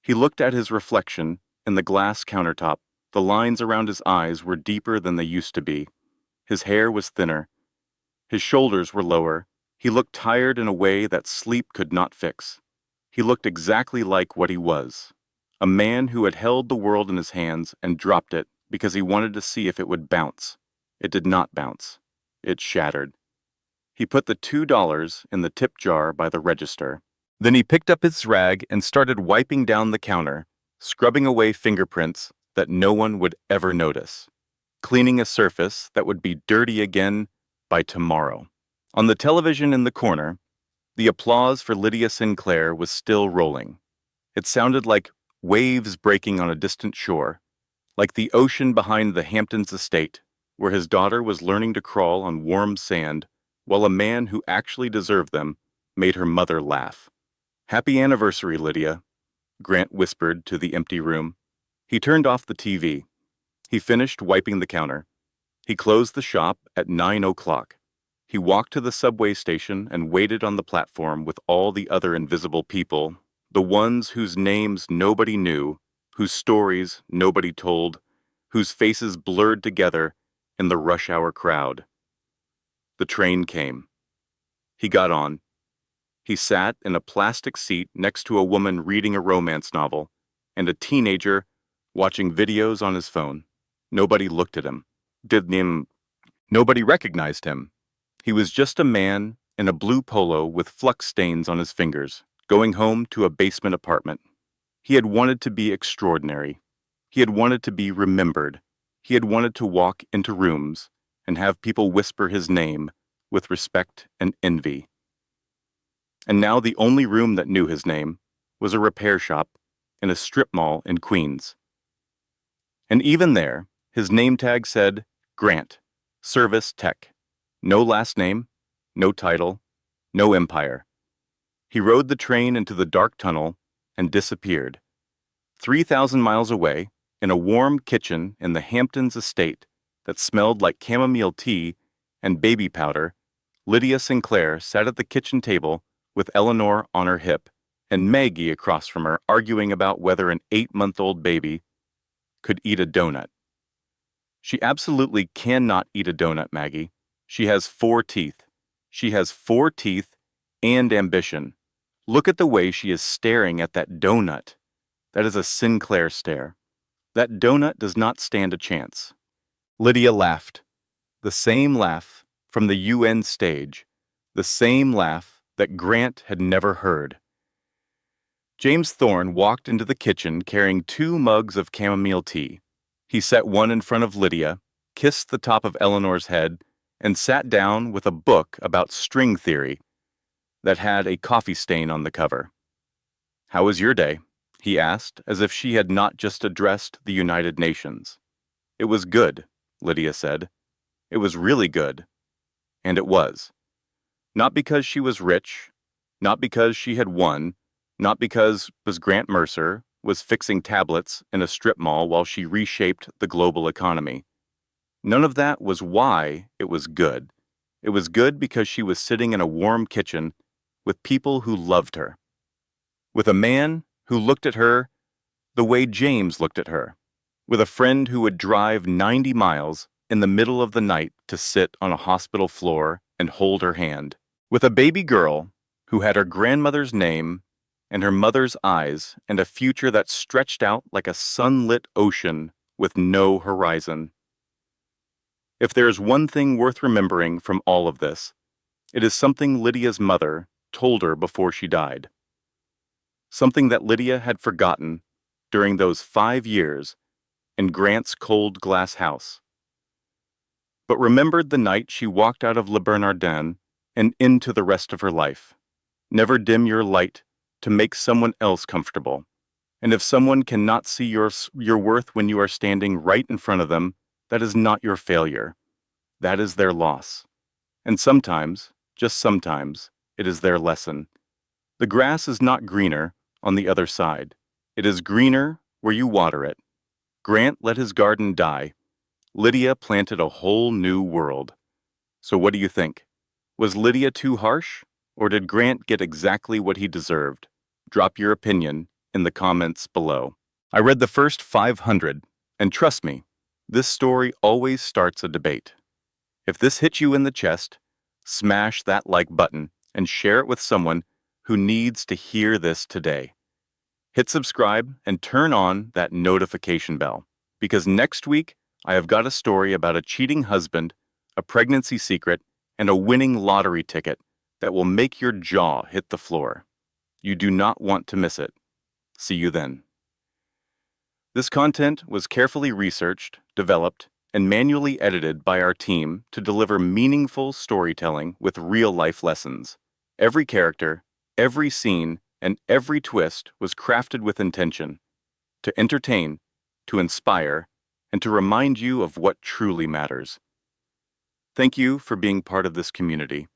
He looked at his reflection in the glass countertop. The lines around his eyes were deeper than they used to be. His hair was thinner. His shoulders were lower. He looked tired in a way that sleep could not fix. He looked exactly like what he was. A man who had held the world in his hands and dropped it because he wanted to see if it would bounce. It did not bounce. It shattered. He put the $2 in the tip jar by the register. Then he picked up his rag and started wiping down the counter, scrubbing away fingerprints that no one would ever notice, cleaning a surface that would be dirty again by tomorrow. On the television in the corner, the applause for Lydia Sinclair was still rolling. It sounded like waves breaking on a distant shore, like the ocean behind the Hamptons estate, where his daughter was learning to crawl on warm sand, while a man who actually deserved them made her mother laugh. "Happy anniversary, Lydia," Grant whispered to the empty room. He turned off the TV. He finished wiping the counter. He closed the shop at 9 o'clock. He walked to the subway station and waited on the platform with all the other invisible people, the ones whose names nobody knew, whose stories nobody told, whose faces blurred together in the rush hour crowd. The train came. He got on. He sat in a plastic seat next to a woman reading a romance novel and a teenager watching videos on his phone. Nobody looked at him. Nobody recognized him. He was just a man in a blue polo with flux stains on his fingers, going home to a basement apartment. He had wanted to be extraordinary. He had wanted to be remembered. He had wanted to walk into rooms and have people whisper his name with respect and envy. And now the only room that knew his name was a repair shop in a strip mall in Queens. And even there, his name tag said, Grant, Service Tech. No last name, no title, no empire. He rode the train into the dark tunnel and disappeared. 3,000 miles away, in a warm kitchen in the Hamptons estate that smelled like chamomile tea and baby powder, Lydia Sinclair sat at the kitchen table with Eleanor on her hip and Maggie across from her arguing about whether an 8-month-old baby could eat a donut. She absolutely cannot eat a donut, Maggie. She has 4 teeth. She has 4 teeth and ambition. Look at the way she is staring at that donut. That is a Sinclair stare. That donut does not stand a chance. Lydia laughed. The same laugh from the UN stage. The same laugh that Grant had never heard. James Thorne walked into the kitchen carrying 2 mugs of chamomile tea. He set one in front of Lydia, kissed the top of Eleanor's head, and sat down with a book about string theory that had a coffee stain on the cover. "How was your day?" he asked, as if she had not just addressed the United Nations. "It was good," Lydia said. "It was really good." And it was. Not because she was rich, not because she had won, not because Grant Mercer was fixing tablets in a strip mall while she reshaped the global economy. None of that was why it was good. It was good because she was sitting in a warm kitchen with people who loved her. With a man who looked at her the way James looked at her. With a friend who would drive 90 miles in the middle of the night to sit on a hospital floor and hold her hand. With a baby girl who had her grandmother's name and her mother's eyes and a future that stretched out like a sunlit ocean with no horizon. If there is one thing worth remembering from all of this, it is something Lydia's mother told her before she died. Something that Lydia had forgotten during those 5 years in Grant's cold glass house, but remembered the night she walked out of Le Bernardin and into the rest of her life. Never dim your light to make someone else comfortable. And if someone cannot see your worth when you are standing right in front of them, that is not your failure. That is their loss. And sometimes, just sometimes, it is their lesson. The grass is not greener on the other side. It is greener where you water it. Grant let his garden die. Lydia planted a whole new world. So what do you think? Was Lydia too harsh? Or did Grant get exactly what he deserved? Drop your opinion in the comments below. I read the first 500, and trust me, this story always starts a debate. If this hit you in the chest, smash that like button and share it with someone who needs to hear this today. Hit subscribe and turn on that notification bell, because next week I have got a story about a cheating husband, a pregnancy secret, and a winning lottery ticket that will make your jaw hit the floor. You do not want to miss it. See you then. This content was carefully researched, developed, and manually edited by our team to deliver meaningful storytelling with real-life lessons. Every character, every scene, and every twist was crafted with intention to entertain, to inspire, and to remind you of what truly matters. Thank you for being part of this community.